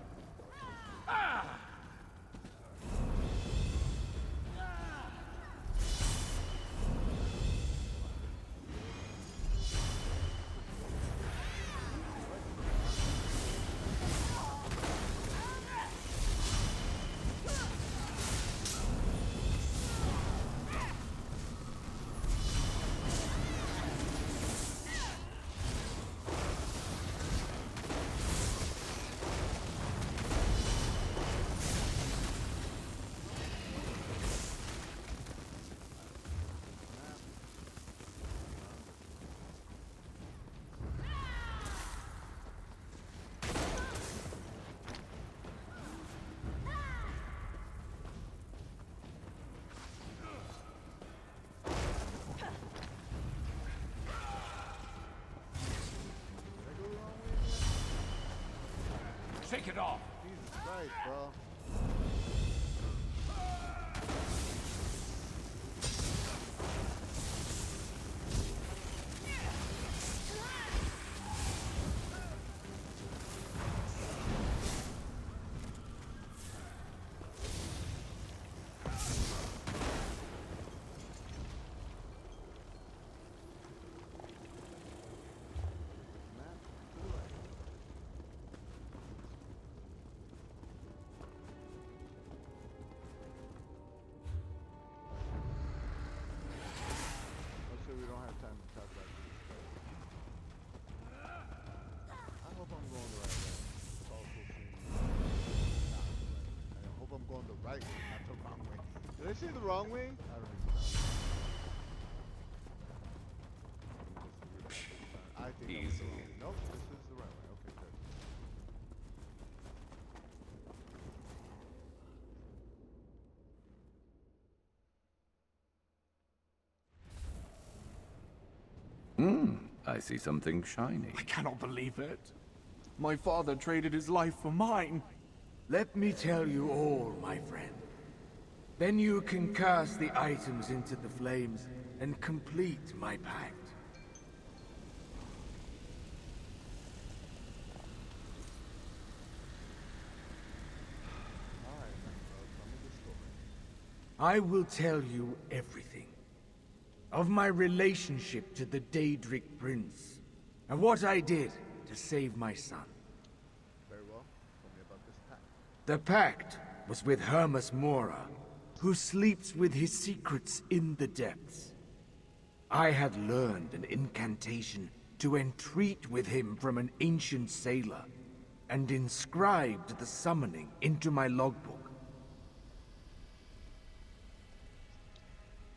Shake it off! Jesus Christ, bro. We don't have time to talk about this. I hope I'm going the right way. It's also I hope I'm going the right way, not the wrong way. Did I say the wrong way? I don't even know. I think Easy. Nope, this is the right way. Okay, good. I see something shiny. I cannot believe it. My father traded his life for mine. Let me tell you all, my friend. Then you can cast the items into the flames and complete my pact. I will tell you everything. Of my relationship to the Daedric Prince, and what I did to save my son. Very well. Tell me about this pact. The pact was with Hermas Mora, who sleeps with his secrets in the depths. I had learned an incantation to entreat with him from an ancient sailor, and inscribed the summoning into my logbook.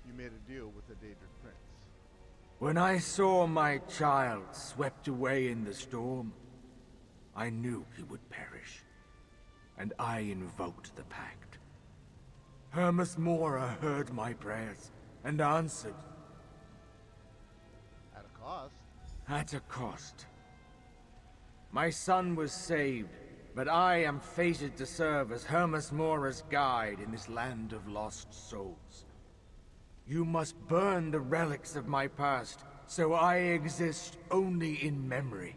You made a deal with the Daedric Prince. When I saw my child swept away in the storm, I knew he would perish, and I invoked the pact. Hermas Mora heard my prayers and answered. At a cost. At a cost. My son was saved, but I am fated to serve as Hermas Mora's guide in this land of lost souls. You must burn the relics of my past, so I exist only in memory.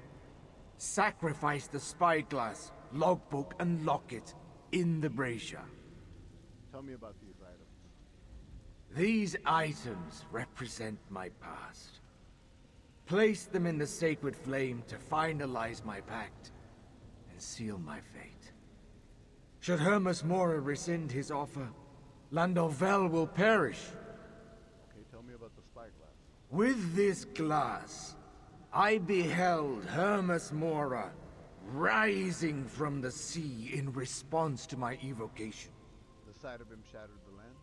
Sacrifice the spyglass, logbook, and locket in the brazier. Tell me about these items. These items represent my past. Place them in the sacred flame to finalize my pact and seal my fate. Should Hermes Mora rescind his offer, Landauvel will perish. Okay, tell me about the spyglass. With this glass, I beheld Hermes Mora rising from the sea in response to my evocation. The sight of him shattered the lens?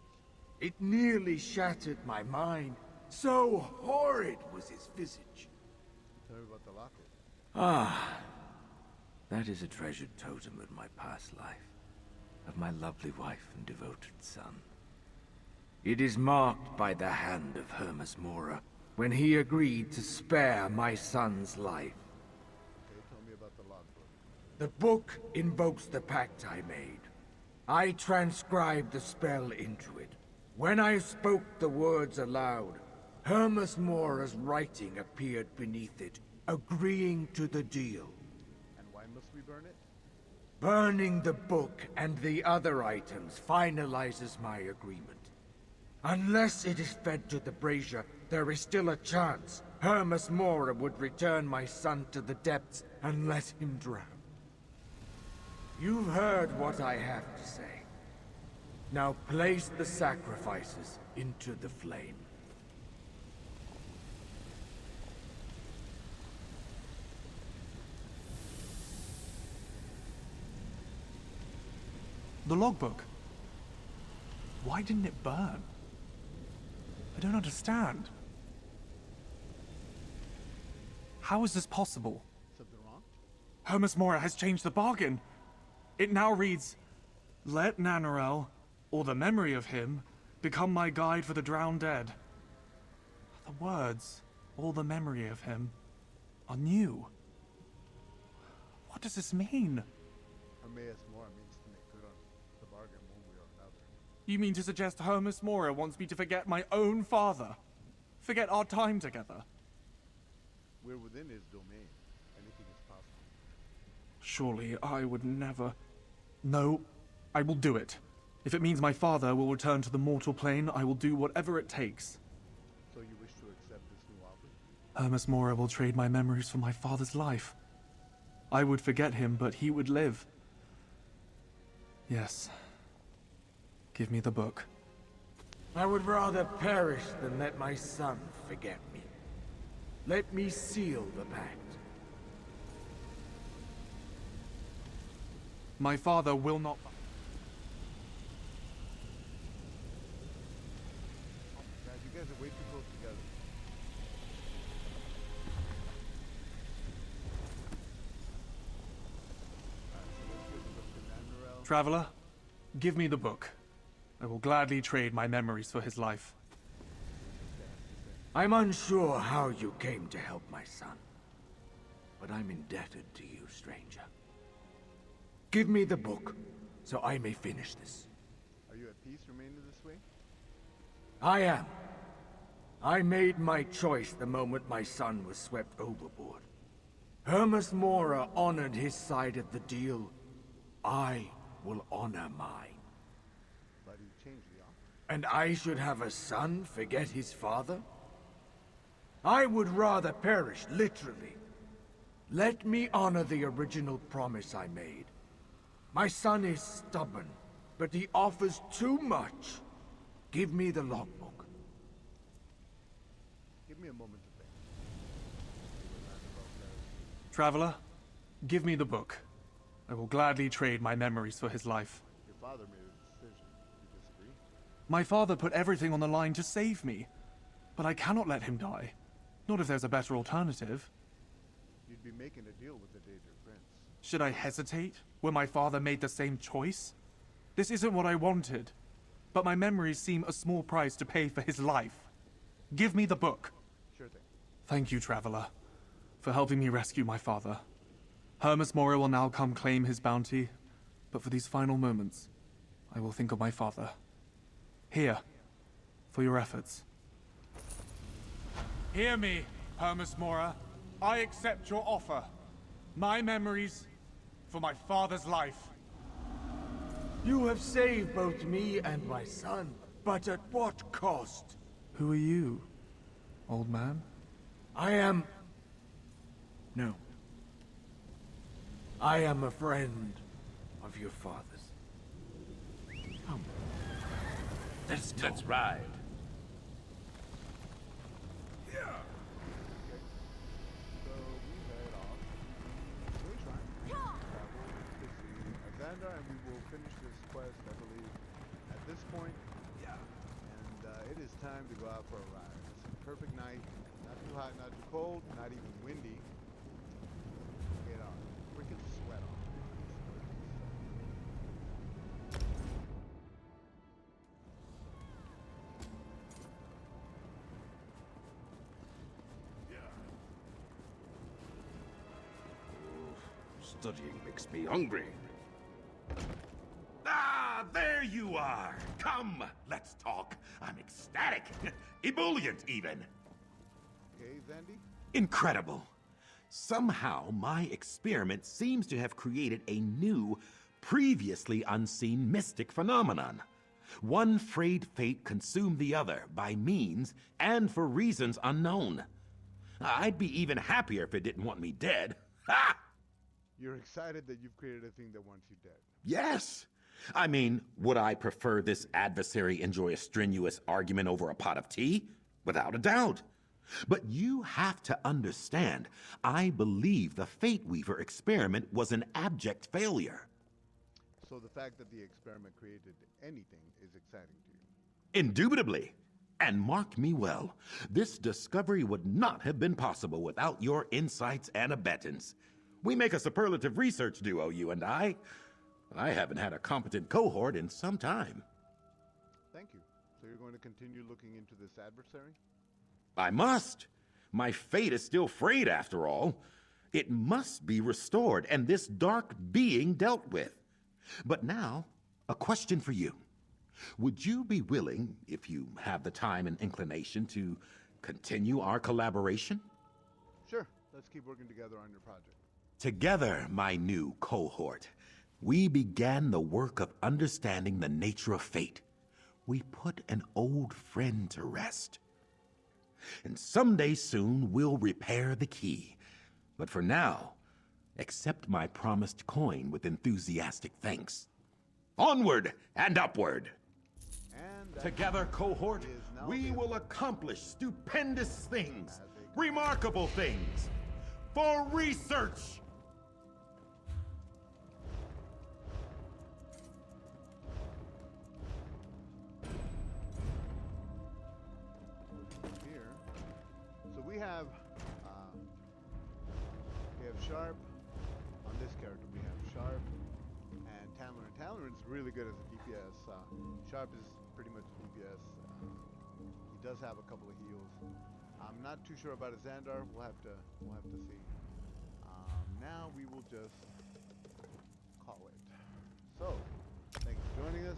It nearly shattered my mind. So horrid was his visage. Tell me about the locket. Ah, that is a treasured totem of my past life, of my lovely wife and devoted son. It is marked by the hand of Hermes Mora when he agreed to spare my son's life. Okay, tell me about the logbook. The book invokes the pact I made. I transcribed the spell into it. When I spoke the words aloud, Hermes Mora's writing appeared beneath it, agreeing to the deal. And why must we burn it? Burning the book and the other items finalizes my agreement. Unless it is fed to the brazier, there is still a chance Hermes Mora would return my son to the depths and let him drown. You've heard what I have to say. Now place the sacrifices into the flame. The logbook. Why didn't it burn? I don't understand. How is this possible? Something wrong? Hermes Mora has changed the bargain. It now reads, "Let Nanarel, or the memory of him, become my guide for the drowned dead." The words, "or the memory of him," are new. What does this mean? Hermes Mora means to make good on the bargain one way or another. You mean to suggest Hermes Mora wants me to forget my own father? Forget our time together? We're within his domain. Anything is possible. Surely I would never... No, I will do it. If it means my father will return to the mortal plane, I will do whatever it takes. So you wish to accept this new offer? Hermes Mora will trade my memories for my father's life. I would forget him, but he would live. Yes. Give me the book. I would rather perish than let my son forget me. Let me seal the pact. My father will not... Guys, you guys are way too close together. Traveler, give me the book. I will gladly trade my memories for his life. I'm unsure how you came to help my son, but I'm indebted to you, stranger. Give me the book, so I may finish this. Are you at peace remaining this way? I am. I made my choice the moment my son was swept overboard. Hermes Mora honored his side of the deal. I will honor mine. But you changed the offer. And I should have a son forget his father? I would rather perish, literally. Let me honor the original promise I made. My son is stubborn, but he offers too much. Give me the logbook. Give me a moment to think. Traveler, give me the book. I will gladly trade my memories for his life. Your father made a decision. You disagree? My father put everything on the line to save me, but I cannot let him die. Not if there's a better alternative. You'd be making a deal with the Daedra Prince. Should I hesitate when my father made the same choice? This isn't what I wanted, but my memories seem a small price to pay for his life. Give me the book. Sure thing. Thank you, Traveler, for helping me rescue my father. Hermes Mora will now come claim his bounty, but for these final moments, I will think of my father. Here, for your efforts. Hear me, Hermes Mora. I accept your offer. My memories for my father's life. You have saved both me and my son, but at what cost? Who are you, old man? I am... No. I am a friend of your father's. Come. Let's ride. So we head off. We're trying to travel to see Azandar, and we will finish this quest, I believe, at this point. And it is time to go out for a ride. It's a perfect night. Not too hot, not too cold, not even windy. Get our freaking sweat off. Studying makes me hungry. Ah, there you are. Come, let's talk. I'm ecstatic. Ebullient, even. Okay, Zandy? Incredible. Somehow, my experiment seems to have created a new, previously unseen mystic phenomenon. One frayed fate consumed the other by means and for reasons unknown. I'd be even happier if it didn't want me dead. Ha! You're excited that you've created a thing that wants you dead. Yes. I mean, would I prefer this adversary enjoy a strenuous argument over a pot of tea? Without a doubt. But you have to understand, I believe the Fate Weaver experiment was an abject failure. So the fact that the experiment created anything is exciting to you? Indubitably. And mark me well, this discovery would not have been possible without your insights and abettance. We make a superlative research duo, you and I. I haven't had a competent cohort in some time. Thank you. So you're going to continue looking into this adversary? I must. My fate is still frayed, after all. It must be restored, and this dark being dealt with. But now, a question for you. Would you be willing, if you have the time and inclination, to continue our collaboration? Sure. Let's keep working together on your project. Together, my new cohort, we began the work of understanding the nature of fate. We put an old friend to rest. And someday soon, we'll repair the key. But for now, accept my promised coin with enthusiastic thanks. Onward and upward! And together, cohort, we will accomplish stupendous things, remarkable things, for research! Here, so we have Sharp. On this character, we have Sharp and Talon. Talon's really good as a DPS. Sharp is pretty much DPS. He does have a couple of heals. I'm not too sure about Azandar. We'll have to see. Now we will just call it. So, thanks for joining us.